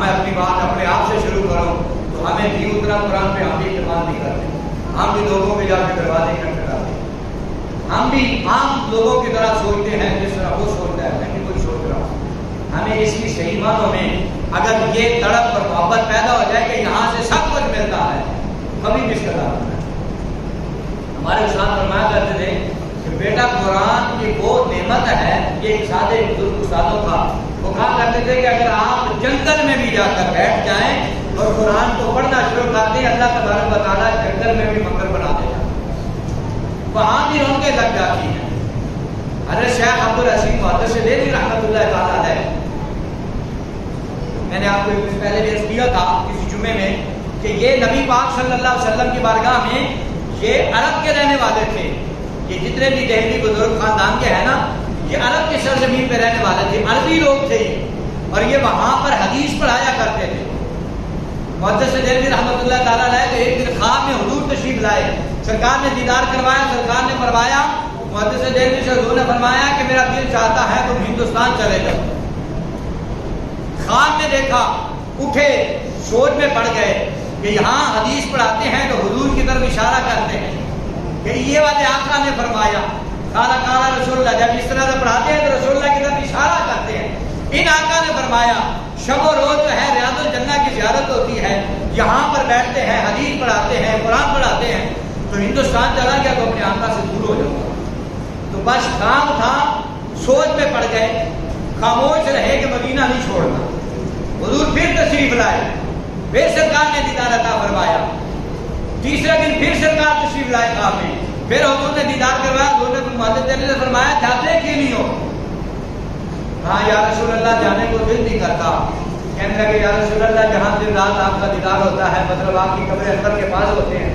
Speaker 1: میں اپنی بات اپنے آپ سے شروع کروں تو ہمیں بھی اتنا قرآن پہ ہم بھی اعتماد نہیں کرتے، ہم بھی لوگوں کے جا کے دروازے کھٹکھٹاتے ہیں، ہم بھی عام لوگوں کی طرح سوچتے ہیں جس طرح وہ سوچتا ہے، نہیں کوئی سوچ رہا۔ ہمیں اس کی صحیح معنوں میں اگر یہ تڑپ اور محبت پیدا ہو جائے کہ یہاں سے سب کچھ ملتا ہے کبھی بھی اس کا دعویٰ نہیں۔ ہمارے استاد فرمایا کرتے تھے کہ بیٹا قرآن یہ وہ نعمت ہے، یہ ایک سادے بزرگ استادوں کا وہ کہا کرتے تھے کہ اگر آپ جنگل میں بھی جا کر بیٹھ جائیں اور قرآن کو پڑھنا شروع کر دیں اللہ تبارک و تعالیٰ جنگل میں بھی منگل بنا دیتا، وہاں بھی رونقیں لگ جاتی ہیں۔ حضرت شیخ عبدالحسین محدث دہلوی رحمۃ اللہ تعالیٰ علیہ، میں نے آپ کو پہلے بھی عرض کیا تھا کسی جمعے میں کہ یہ نبی پاک صلی اللہ علیہ وسلم کی بارگاہ میں یہ عرب کے رہنے والے تھے، یہ جتنے بھی دہلی بزرگ خاندان کے ہیں نا یہ عرب کی سرزمین پہ رہنے والے تھے، عربی لوگ تھے اور یہ وہاں پر حدیث پڑھایا کرتے تھے۔ محدث دہلوی رحمۃ اللہ تعالیٰ تشریف لائے، سرکار نے دیدار کروایا، سرکار نے فرمایا، محدث دہلوی سے حضور نے فرمایا کہ میرا دل چاہتا ہے تم ہندوستان چلے جاؤ۔ خواب میں دیکھا، اٹھے، سوچ میں پڑ گئے کہ یہاں حدیث پڑھاتے ہیں تو حضور کی طرف اشارہ کرتے ہیں کہ یہ والے آقا نے فرمایا، کالا کالا رسول اللہ، جب اس طرح سے پڑھاتے ہیں تو رسول اللہ کی طرف اشارہ کرتے ہیں۔ ان آقا نے فرمایا شب و روز جو ہے ریاض الجنہ کی زیارت ہوتی ہے، یہاں پر بیٹھتے ہیں، حدیث پڑھاتے ہیں، قرآن پڑھاتے ہیں، تو ہندوستان چلا گیا تو اپنے آقا سے دور ہو جاؤں گا۔ تو بس کام تھا، سوچ میں پڑ گئے، خاموش رہے کہ مدینہ نہیں چھوڑنا۔ حضور پھر تشریف لائے، پھر سرکار نے دیدار عطا فرمایا، تیسرے دن پھر سرکار تشریف لائے خواب میں، پھر حضور نے دیدار کروایا، حضور نے محدث دہلوی سے فرمایا جاتے کیوں نہیں ہو؟ ہاں یا رسول اللہ جانے کو دل نہیں کرتا۔ کہنے لگے یا رسول اللہ جہاں دن رات آپ کا دیدار ہوتا ہے، مطلب آپ کی قبر اکبر کے پاس ہوتے ہیں،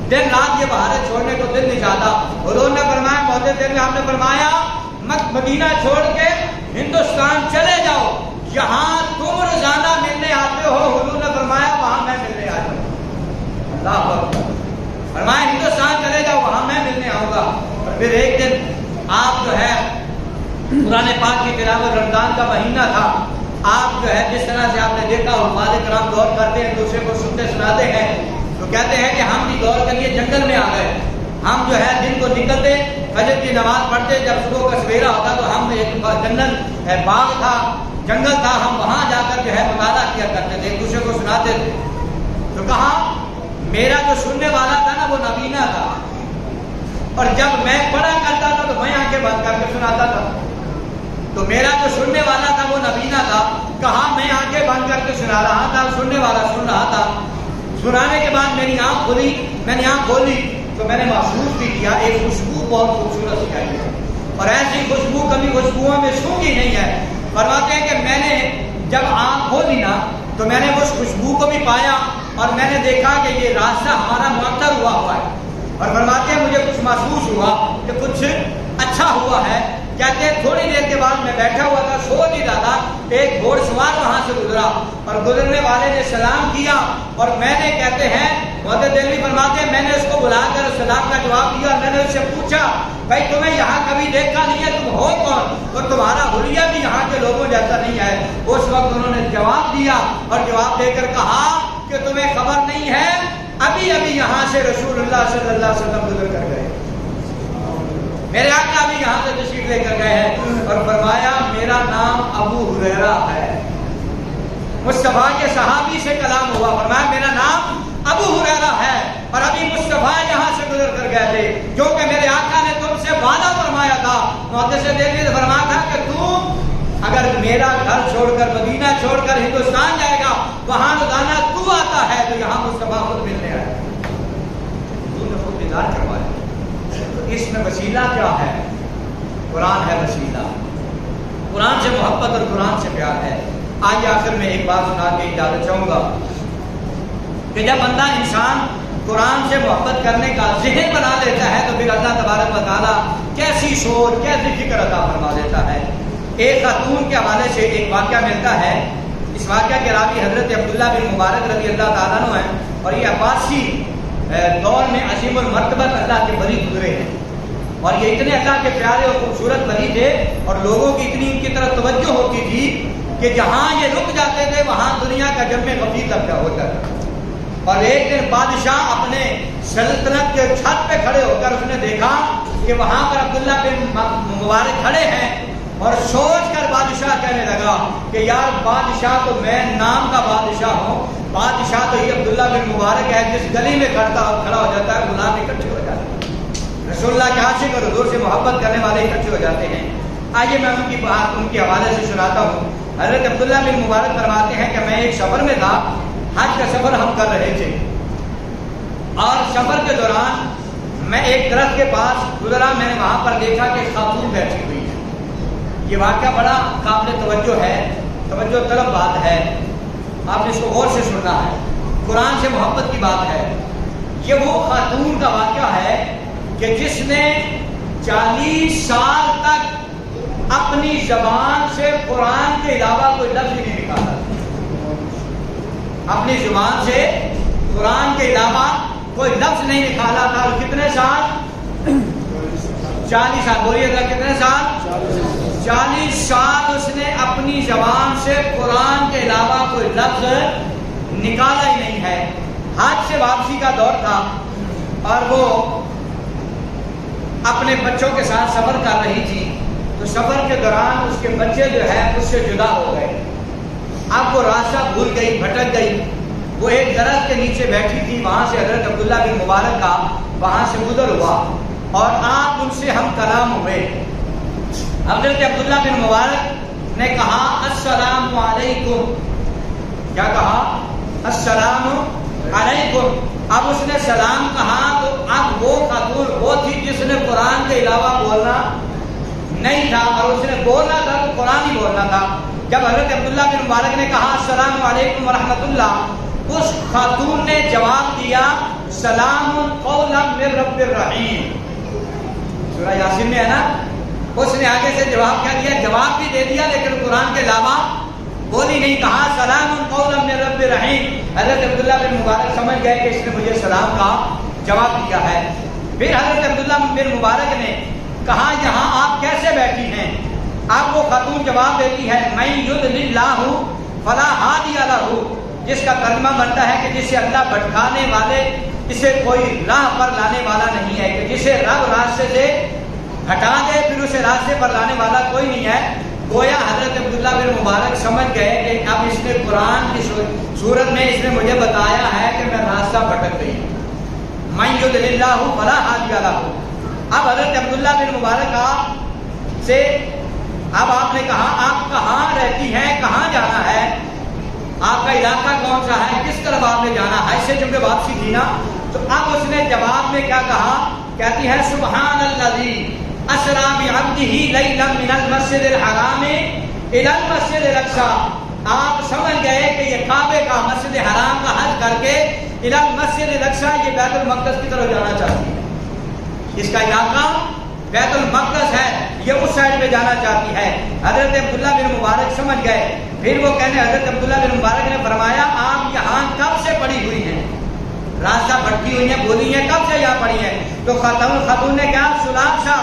Speaker 1: دن رات یہ بہاریں چھوڑنے کو دل نہیں چاہتا۔ حضور نے فرمایا، محدث دہلوی آپ نے فرمایا مدینہ چھوڑ کے ہندوستان چلے جاؤ، جہاں تم روزانہ ملنے آتے ہو، حضور نے فرمایا وہاں میں ملنے آ جاؤں۔ اللہ اکبر، فرمایا ہندوستان چلے جاؤ وہاں میں ملنے آؤں گا۔ اور پھر ایک دن آپ جو ہے قرآن پاک کی تلاوت، رمضان کا مہینہ تھا، آپ جو ہے جس طرح سے آپ نے دیکھا علماء کرام دور کرتے ہیں، دوسرے کو سنتے سناتے ہیں، تو کہتے ہیں کہ ہم بھی دور کے لیے جنگل میں آ گئے۔ ہم جو ہے دن کو نکلتے، فجر کی نماز پڑھتے، جب صبح کا سویرا ہوتا تو ہم ایک جنگل باغ تھا، جنگل تھا، ہم وہاں جا کر جو ہے مطالعہ کیا کرتے تھے، ایک دوسرے کو سناتے تھے۔ تو کہا میرا جو سننے والا تھا نا وہ نبینا تھا، اور جب میں پڑھا کرتا تھا تو میں آنکھیں بند کر کے سناتا تھا، تو میرا جو سننے والا تھا وہ نبینا تھا۔ کہا میں آنکھیں بند کر کے سنا رہا تھا، سننے والا سن رہا تھا۔ سنانے کے بعد میری آنکھ کھلی، میں نے آنکھ کھولی تو میں نے محسوس بھی کیا ایک خوشبو بہت خوبصورت سی آئی ہے، اور ایسی خوشبو کبھی خوشبوؤں میں سونگھی نہیں ہے۔ فرماتے ہیں کہ میں نے جب آنکھ کھولی نا تو میں نے اس خوشبو کو بھی پایا، اور میں نے دیکھا کہ یہ راستہ ہمارا معطر ہوا ہے، اور فرماتے ہیں مجھے کچھ محسوس ہوا کہ کچھ اچھا ہوا ہے۔ کہتے ہیں تھوڑی دیر کے بعد میں بیٹھا ہوا تھا، سو نہیں رہا تھا، ایک گھوڑ سوار وہاں سے گزرا، اور گزرنے والے نے سلام کیا، اور میں نے کہتے ہیں محدث دہلوی فرماتے ہیں میں نے اس کو بلا کر سلام کا جواب دیا، اور میں نے اس سے پوچھا بھائی تمہیں یہاں کبھی دیکھا نہیں ہے، تم ہو کون، اور تمہارا حلیہ بھی یہاں کے لوگوں جیسا نہیں ہے۔ اس وقت انہوں نے جواب دیا، اور جواب دے کر کہا کہ تمہیں خبر نہیں ہے ابھی ابھی یہاں سے رسول اللہ صلی اللہ علیہ وسلم گزر کر گئے، میرے آقا بھی یہاں سے تشریف لے کر گئے ہیں، اور فرمایا میرا نام ابو ہریرہ ہے۔ مصطفیٰ کے صحابی سے کلام ہوا، فرمایا میرا نام ابو ہریرہ ہے، اور ابھی مصطفیٰ یہاں سے گزر کر گئے تھے، کیونکہ میرے آقا نے تم سے وعدہ فرمایا تھا، محدث دہلوی نے فرمایا تھا کہ تم اگر میرا گھر چھوڑ کر مدینہ چھوڑ کر ہندوستان جائے گا، وہاں روزانہ تو آتا ہے تو یہاں مصطفیٰ خود ملنے آئے، تو نے خود دیدار کروایا۔ اس میں وسیلہ کیا ہے؟ قرآن ہے وسیلہ، قرآن سے محبت اور قرآن سے پیار ہے۔ آج آخر میں ایک بات سنا کے اجازت چاہوں گا کہ جب بندہ انسان قرآن سے محبت کرنے کا ذہن بنا لیتا ہے تو پھر اللہ تبارک و تعالیٰ کیسی سوچ کیسی فکر عطا فرما دیتا ہے۔ ایک خاتون کے حوالے سے ایک واقعہ ملتا ہے، اس واقعہ کے راوی حضرت عبداللہ بن مبارک رضی اللہ تعالیٰ عنہ ہیں، اور یہ عباسی دور میں عظیم المرتبت اللہ کے ولی گزرے ہیں، اور یہ اتنے اللہ کے پیارے اور خوبصورت ولی تھے، اور لوگوں کی اتنی ان کی طرف توجہ ہوتی تھی کہ جہاں یہ رک جاتے تھے وہاں دنیا کا جم غفیر لگتا ہوتا تھا۔ اور ایک دن بادشاہ اپنے سلطنت کے چھت پہ کھڑے ہو کر اس نے دیکھا کہ وہاں پر عبداللہ بن مبارک کھڑے ہیں، اور سوچ کر بادشاہ کہنے لگا کہ یار بادشاہ تو میں نام کا بادشاہ ہوں، بادشاہ تو یہ عبداللہ بن مبارک ہے، جس گلی میں کھڑا ہو جاتا ہے غلام اکٹھے ہو جاتے ہیں، رسول اللہ کے عاشق اور حضور سے محبت کرنے والے اکٹھے ہو جاتے ہیں۔ آئیے میں ان کی بات ان کے حوالے سے سناتا ہوں۔ حضرت عبداللہ بن مبارک فرماتے ہیں کہ میں ایک سفر میں تھا، حج کا سفر ہم کر رہے تھے، اور سفر کے دوران میں ایک درخت کے پاس گزرا، میں نے وہاں پر دیکھا کہ ایک خاتون بیٹھی ہوئی ہے۔ یہ واقعہ بڑا قابل توجہ ہے، توجہ طلب بات ہے، آپ نے اس کو غور سے سننا ہے، قرآن سے محبت کی بات ہے۔ یہ وہ خاتون کا واقعہ ہے کہ جس نے 40 سال تک اپنی زبان سے قرآن کے علاوہ کوئی لفظ نہیں نکالا، اپنی زبان سے قرآن کے علاوہ کوئی لفظ نہیں نکالا تھا. کتنے سال؟ 40 سال. بولیے گا کتنے سال؟ 40 سال اس نے اپنی زبان سے قرآن کے علاوہ کوئی لفظ نکالا ہی نہیں ہے. حج سے واپسی کا دور تھا اور وہ اپنے بچوں کے ساتھ سفر کر رہی تھی. تو سفر کے دوران اس کے بچے جو ہے اس سے جدا ہو گئے. اب وہ راستہ بھول گئی, بھٹک گئی. وہ ایک درخت کے نیچے بیٹھی تھی, وہاں سے حضرت عبداللہ بن مبارک کا وہاں سے گزر ہوا اور آپ ان سے ہم کلام ہوئے. حضرت عبداللہ بن مبارک نے کہا السلام علیکم. کیا کہا؟ السلام علیکم. اب اس نے سلام کہا تو اب وہ خاتون وہ تھی جس نے قرآن کے علاوہ بولنا نہیں تھا اور اس نے بولنا تھا تو قرآن ہی بولنا تھا. جب حضرت عبداللہ بن مبارک نے کہا السلام علیکم ورحمۃ اللہ, اس خاتون نے جواب دیا سلام قولا من رب الرحیم. سورہ یاسین میں ہے نا, اس نے آگے سے جواب کیا دیا؟ جواب بھی دے دیا لیکن قرآن کے علاوہ بولی نہیں. کہا سلام قولا من رب الرحیم. حضرت عبداللہ بن مبارک سمجھ گئے کہ اس نے مجھے سلام کا جواب دیا ہے. پھر حضرت عبداللہ بن مبارک نے کہا یہاں آپ کیسے بیٹھی ہیں؟ اب وہ خاتون جواب دیتی ہے من یضلل اللہ فلا ہادی لہ, جس کا ترجمہ بنتا ہے کہ جسے اللہ بھٹکانے والے اسے کوئی راہ پر لانے والا نہیں ہے, کہ جسے رب راستے سے ہٹا دے پھر اسے راستے پر لانے والا کوئی نہیں ہے. گویا حضرت عبداللہ بن مبارک سمجھ گئے کہ اب اس نے قرآن کی صورت میں اس نے مجھے بتایا ہے کہ میں راستہ بھٹک گئی. من یضلل اللہ فلا ہادی لہ. اب حضرت عبداللہ بن مبارک سے اب آپ نے کہا آپ کہاں رہتی ہیں, کہاں جانا ہے, آپ کا علاقہ کون سا ہے, کس طرف آپ نے جانا ہے؟ ایسے چونکہ واپسی تھی نا. تو اب اس نے جواب میں کیا کہا؟ کہتی ہے سبحان الذی اسری بعبدہ لیلا من المسجد الحرام الی المسجد الاقصی. آپ سمجھ گئے کہ یہ کعبے کا مسجد حرام کا حج کر کے الی المسجد الاقصی یہ بیت المقدس کی طرف جانا چاہتی ہے. اس کا علاقہ بیت المقدس ہے, یہ اس سائڈ پہ جانا چاہتی ہے. حضرت عبداللہ بن مبارک سمجھ گئے. پھر وہ کہنے حضرت عبداللہ بن مبارک نے فرمایا آپ یہاں کب سے پڑی ہوئی ہیں؟ راستہ بھٹکی ہوئی ہیں, بولی ہیں کب سے یہاں پڑی ہیں؟ تو خاتون نے کہا سلاسہ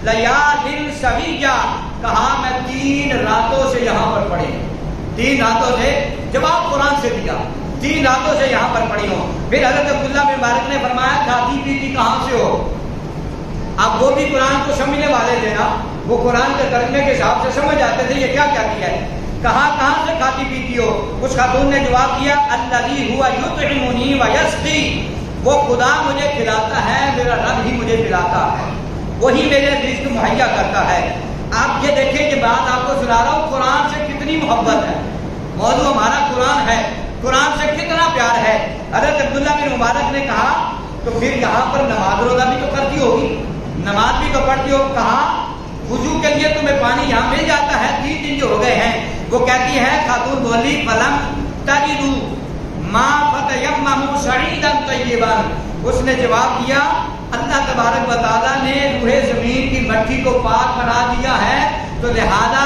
Speaker 1: لیال سویہ, کہا میں 3 راتوں سے یہاں پر پڑی ہوں. 3 راتوں سے جواب قرآن سے دیا, 3 راتوں سے یہاں پر پڑی ہوں. پھر حضرت عبداللہ بن مبارک نے فرمایا کھاتی پیتی کہاں سے ہو؟ اب وہ بھی قرآن کو سمجھنے والے تھے نا, وہ قرآن کے ترجمے کے حساب سے سمجھ آتے تھے یہ کیا کہتی ہے. کہاں سے کھاتی پیتی ہو؟ اس خاتون نے جواب دیا الذی هو یطعمنی ویسقی, وہ خدا مجھے کھلاتا ہے, میرا رب ہی مجھے پلاتا ہے, وہی میرے رزق مہیا کرتا ہے. آپ یہ دیکھیں کہ بات آپ کو سنا رہا ہوں قرآن سے کتنی محبت ہے. موضوع ہمارا قرآن ہے, قرآن سے کتنا پیار ہے. حضرت عبداللہ بن مبارک نے کہا تو پھر یہاں پر نماز روزہ بھی تو کرتی ہوگی, نماز بھی تو پڑھتی ہو. کہا وضو کے لیے تمہیں پانی یہاں مل جاتا ہے, 3 دن جو ہو گئے ہیں. وہ کہتی ہے خاتون بولی فلم تجدوا ما فتیمموا صعیدا طیبا. اس نے جواب دیا اللہ تبارک و تعالیٰ نے روئے زمین کی مٹی کو پاک بنا دیا ہے تو لہذا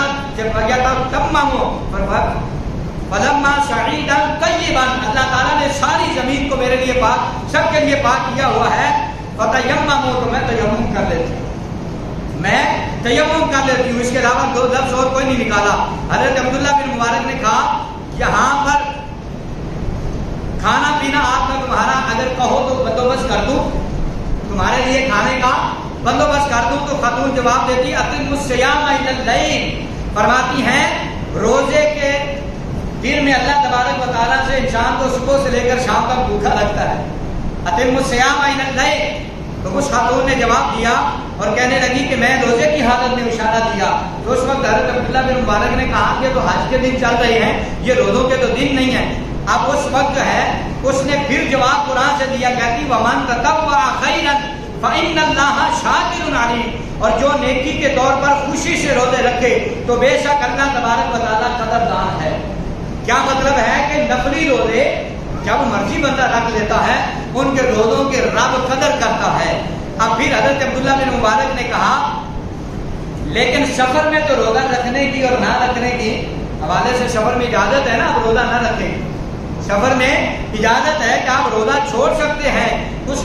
Speaker 1: فلما صعیدا طیبا, اللہ تعالیٰ نے ساری زمین کو میرے لیے پاک, سب کے لیے پاک کیا ہوا ہے. فتیمموا, تو میں تیمم کر لیتی ہوں, میں تیمم کر لیتی ہوں. اس کے علاوہ 2 لفظ اور کوئی نہیں نکالا. حضرت عبداللہ بن مبارک نے کہا یہاں پر کھانا پینا آپ کا تمہارا اگر کہو تو بندوبست کر دوں, تمہارے لیے کھانے کا بندوبست کر دوں. تو خاتون جواب دیتی اتم الصیام الی اللیل, فرماتی ہیں روزے کے دن میں اللہ تبارک و تعالیٰ سے انسان کو صبح سے لے کر شام تک بھوکا رکھتا ہے. اتم الصیام الی اللیل. تو اس خاتون نے جواب دیا اور کہنے لگی کہ میں روزے کی حالت میں اشارہ دیا. تو اس وقت حضرت عبداللہ بن مبارک نے کہا کہ تو حج کے دن چل رہے ہیں, یہ روزوں کے تو دن نہیں ہیں. اب اس وقت جو ہے اس نے پھر جواب قرآن سے دیا, کہتی ومن تطوع خیرا فإن اللہ شاکر علیم, اور جو نیکی کے طور پر خوشی سے روزے رکھے تو بے شک اللہ تبارک و تعالیٰ قدردان ہے. کیا مطلب ہے کہ نفلی روزے جب مرضی بندہ رکھ لیتا ہے ان کے روزوں کے رب قدر کرتا ہے. اب پھر حضرت عبداللہ بن مبارک نے کہا لیکن سفر میں تو روزہ رکھنے کی اور نہ رکھنے کی حوالے سے سفر میں اجازت ہے نا, آپ روزہ نہ رکھیں. سفر میں اجازت ہے کہ آپ روزہ چھوڑ سکتے ہیں,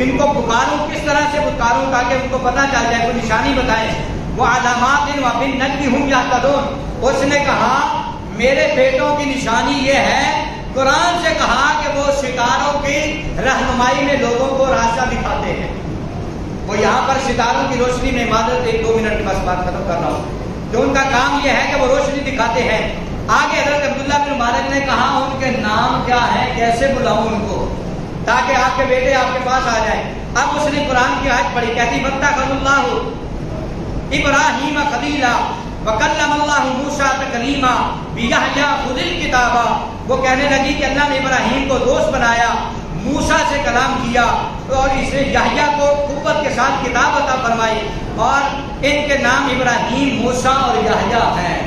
Speaker 1: ان کو پکاروں کس طرح سے پکاروں تاکہ ان کو پتہ چل جائے، کوئی نشانی بتائیں. وہ علامات وبالنجم هم یہتدون، اس نے کہا میرے بیٹوں کی نشانی یہ ہے، قرآن سے کہا کہ وہ ستاروں کی رہنمائی میں لوگوں کو راستہ دکھاتے ہیں. وہ یہاں پر ستاروں کی روشنی میں عبادت، 1-2 منٹ بس بات ختم کر رہا ہوں، کہ ان کا کام یہ ہے کہ وہ روشنی دکھاتے ہیں. آگے حضرت عبداللہ بن مبارک نے کہا ان کے نام کیا ہے، کیسے بلاؤں ان کو تاکہ آپ کے بیٹے آپ کے پاس آ جائیں. اب اس نے قرآن کی آیت پڑھی، کہتی واتخذ اللہ ابراہیم خلیلا وکلم اللہ موسیٰ تکلیما بیحییٰ خذ الکتاب. وہ کہنے لگی کہ اللہ نے ابراہیم کو دوست بنایا، موسیٰ سے کلام کیا اور اسے یحییٰ کو قوت کے ساتھ کتاب عطا فرمائی. اور ان کے نام ابراہیم، موسیٰ اور یحییٰ ہیں.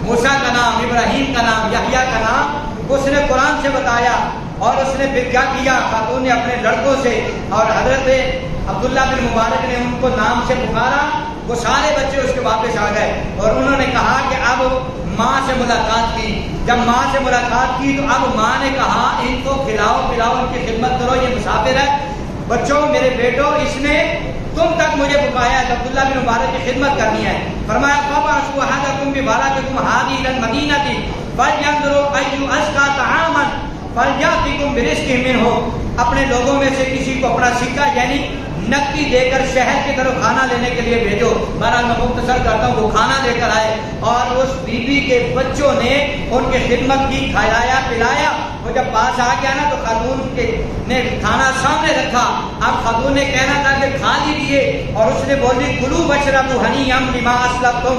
Speaker 1: موسیٰ کا نام، ابراہیم کا نام، یحییٰ کا نام اس نے قرآن سے بتایا. اور اس نے پھر کیا کیا، خاتون نے اپنے لڑکوں سے اور حضرت عبداللہ بن مبارک نے ان کو نام سے پکارا. وہ سارے بچے اس کے واپس آ گئے اور انہوں نے کہا کہ اب ماں سے ملاقات کی. جب ماں سے ملاقات کی تو اب ماں نے کہا ان کو کھلاؤ پلاؤ، ان کی خدمت کرو، یہ مسافر ہے. بچوں میرے بیٹوں، اس نے تم تک مجھے بکایا ہے، عبداللہ بن مبارک کی خدمت کرنی ہے. فرمایا فَبَعَثُوا أَحَدَكُم بِبَارَكِكُمْ هَٰذِهِ إِلَى الْمَدِينَةِ فَلْيَنظُرْ أَيُّ أَزْكَىٰ طَعَامًا فَلْيَأْتِكُم بِرِزْقٍ مِّنْهُ. اپنے لوگوں میں سے کسی کو اپنا سکہ یعنی نقدی دے کر شہر کی طرف کھانا لینے کے لیے بھیجو. بہرحال میں مختصر کرتا ہوں، وہ کھانا لے کر آئے اور اس بی بی کے بچوں نے ان کی خدمت کی، کھلایا پلایا. وہ جب پاس آ گیا نا تو خاتون نے کھانا سامنے رکھا. اب خاتون نے کہنا تھا کہ کھا لیجیے، اور اس نے بولی کلوا واشربوا ہنیئا بما اسلفتم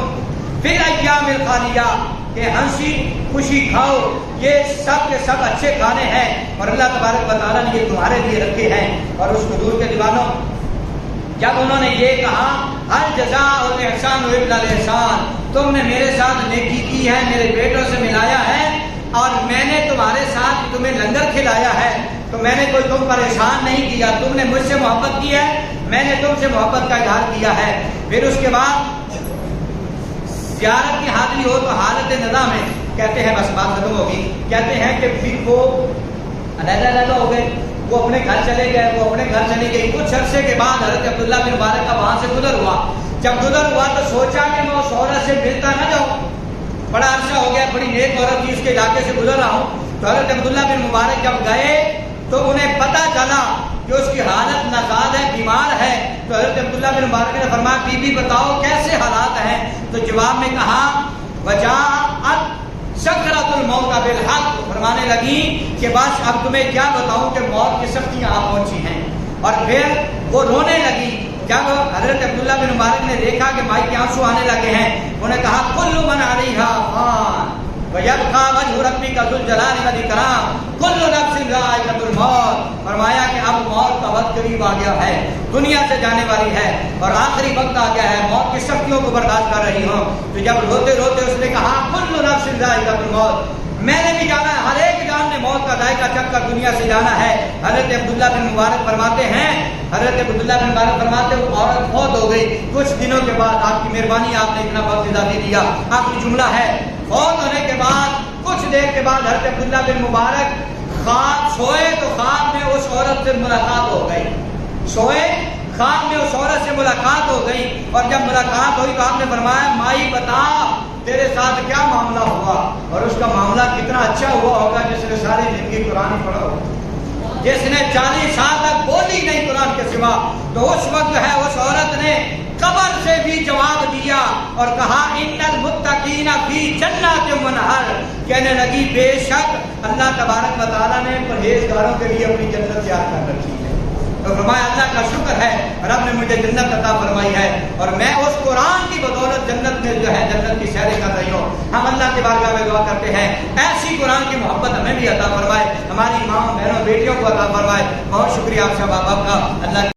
Speaker 1: فی الایام الخالیہ، کہ ہنسی خوشی کھاؤ، یہ سب کے سب اچھے کھانے ہیں اور اللہ تبارک و تعالیٰ نے یہ تمہارے لیے رکھے ہیں. اور اس حضور کے دیوانوں، جب انہوں نے یہ کہا ہل جزاء الاحسان الا الاحسان، تم نے میرے ساتھ نیکی کی ہے، میرے بیٹوں سے ملایا ہے اور میں نے تمہارے ساتھ تمہیں لنگر کھلایا ہے، تو میں نے کوئی تم پر احسان نہیں کیا. تم نے مجھ سے محبت کی ہے، میں نے تم سے محبت کا اظہار کیا ہے. پھر اس کے بعد زیارت کی حاضری ہو تو حالت نظام میں کہتے ہیں، بس بات ختم ہوگی، کہتے ہیں کہ پھر وہ علیحدہ ہو گئے، وہ اپنے گھر چلے گئے، وہ اپنے گھر چلی گئی. کچھ عرصے کے بعد حضرت عبداللہ بن مبارک کا وہاں سے گزر ہوا. جب گزر ہوا تو سوچا کہ میں اس عورت سے ملتا نہ جاؤں، بڑا عرصہ ہو گیا، بڑی نیک عورت تھی، اس کے علاقے سے گزر رہا ہوں. تو حضرت عبداللہ بن مبارک جب گئے تو انہیں پتہ چلا کہ اس کی حالت نازاد ہے، بیمار ہے. تو حضرت عبداللہ بن مبارک نے فرمایا بی بی بتاؤ کیسے حالات ہیں؟ تو جواب میں کہا وجاءت سکرۃ الموت بالحق، فرمانے لگی کہ بس اب تمہیں کیا بتاؤں کہ موت کی سختیاں آپ پہنچی ہیں. اور پھر وہ رونے لگی. جب حضرت عبداللہ بن مبارک نے دیکھا کہ بھائی کے آنسو آنے لگے ہیں، انہوں نے کہا کل من علیہا فان وَيَبْقَىٰ وَجْهُ رَبِّكَ ذُو الْجَلَالِ وَالْإِكْرَامِ كُلُّ نَفْسٍ ذَائِقَةُ الْمَوْتِ. فرمایا کہ اب موت کا وقت قریب آ گیا ہے، دنیا سے جانے والی ہے اور آخری وقت آ گیا ہے، موت کی سختیوں کو برداشت کر رہی ہوں. تو جب روتے روتے اس نے کہا كُلُّ نَفْسٍ ذَائِقَةُ الْمَوْتِ، میں نے بھی جانا ہے، ہر ایک جان نے موت کا ذائقہ چکھ کر دنیا سے جانا ہے. حضرت عبداللہ بن مبارک فرماتے ہیں، حضرت عبداللہ بن مبارک فرماتے ہیں وہ عورت فوت ہو گئی. کچھ دنوں کے بعد آپ کی مہربانی، آپ نے اتنا وقت اضافی دیا. آخری جملہ ہے، فوت ہونے کے بعد کچھ دیر کے بعد حضرت عبداللہ بن مبارک خواب سوئے تو خواب میں اس عورت سے ملاقات ہو گئی. سوئے خواب میں اس عورت سے ملاقات ہو گئی اور جب ملاقات ہوئی تو آپ نے فرمایا مائی بتا تیرے ساتھ کیا معاملہ ہوا. اور اس کا معاملہ کتنا اچھا ہوا ہوگا جس نے ساری زندگی قرآن پڑھا ہو، جس نے 40 سال تک بولی نہیں قرآن کے سوا. تو اس وقت ہے اس عورت نے قبر سے بھی جواب دیا اور کہا ان المتقین فی جنات و نہر، کہنے لگی بے شک اللہ تبارک و تعالیٰ نے پرہیزگاروں کے لیے اپنی جنت تیار کر رکھی ہے. تو فرمایا اللہ کا شکر ہے رب نے مجھے جنت عطا فرمائی ہے اور میں اس قرآن کی بدولت جنت میں جو ہے جنت کی سیریں کر رہی ہوں. ہم اللہ کی بارگاہ میں دعا کرتے ہیں ایسی قرآن کی محبت ہمیں بھی عطا فرمائے، ہماری ماں بہنوں بیٹیوں کو عطا فرمائے. بہت شکریہ آپ سے ماں باپ کا. اللہ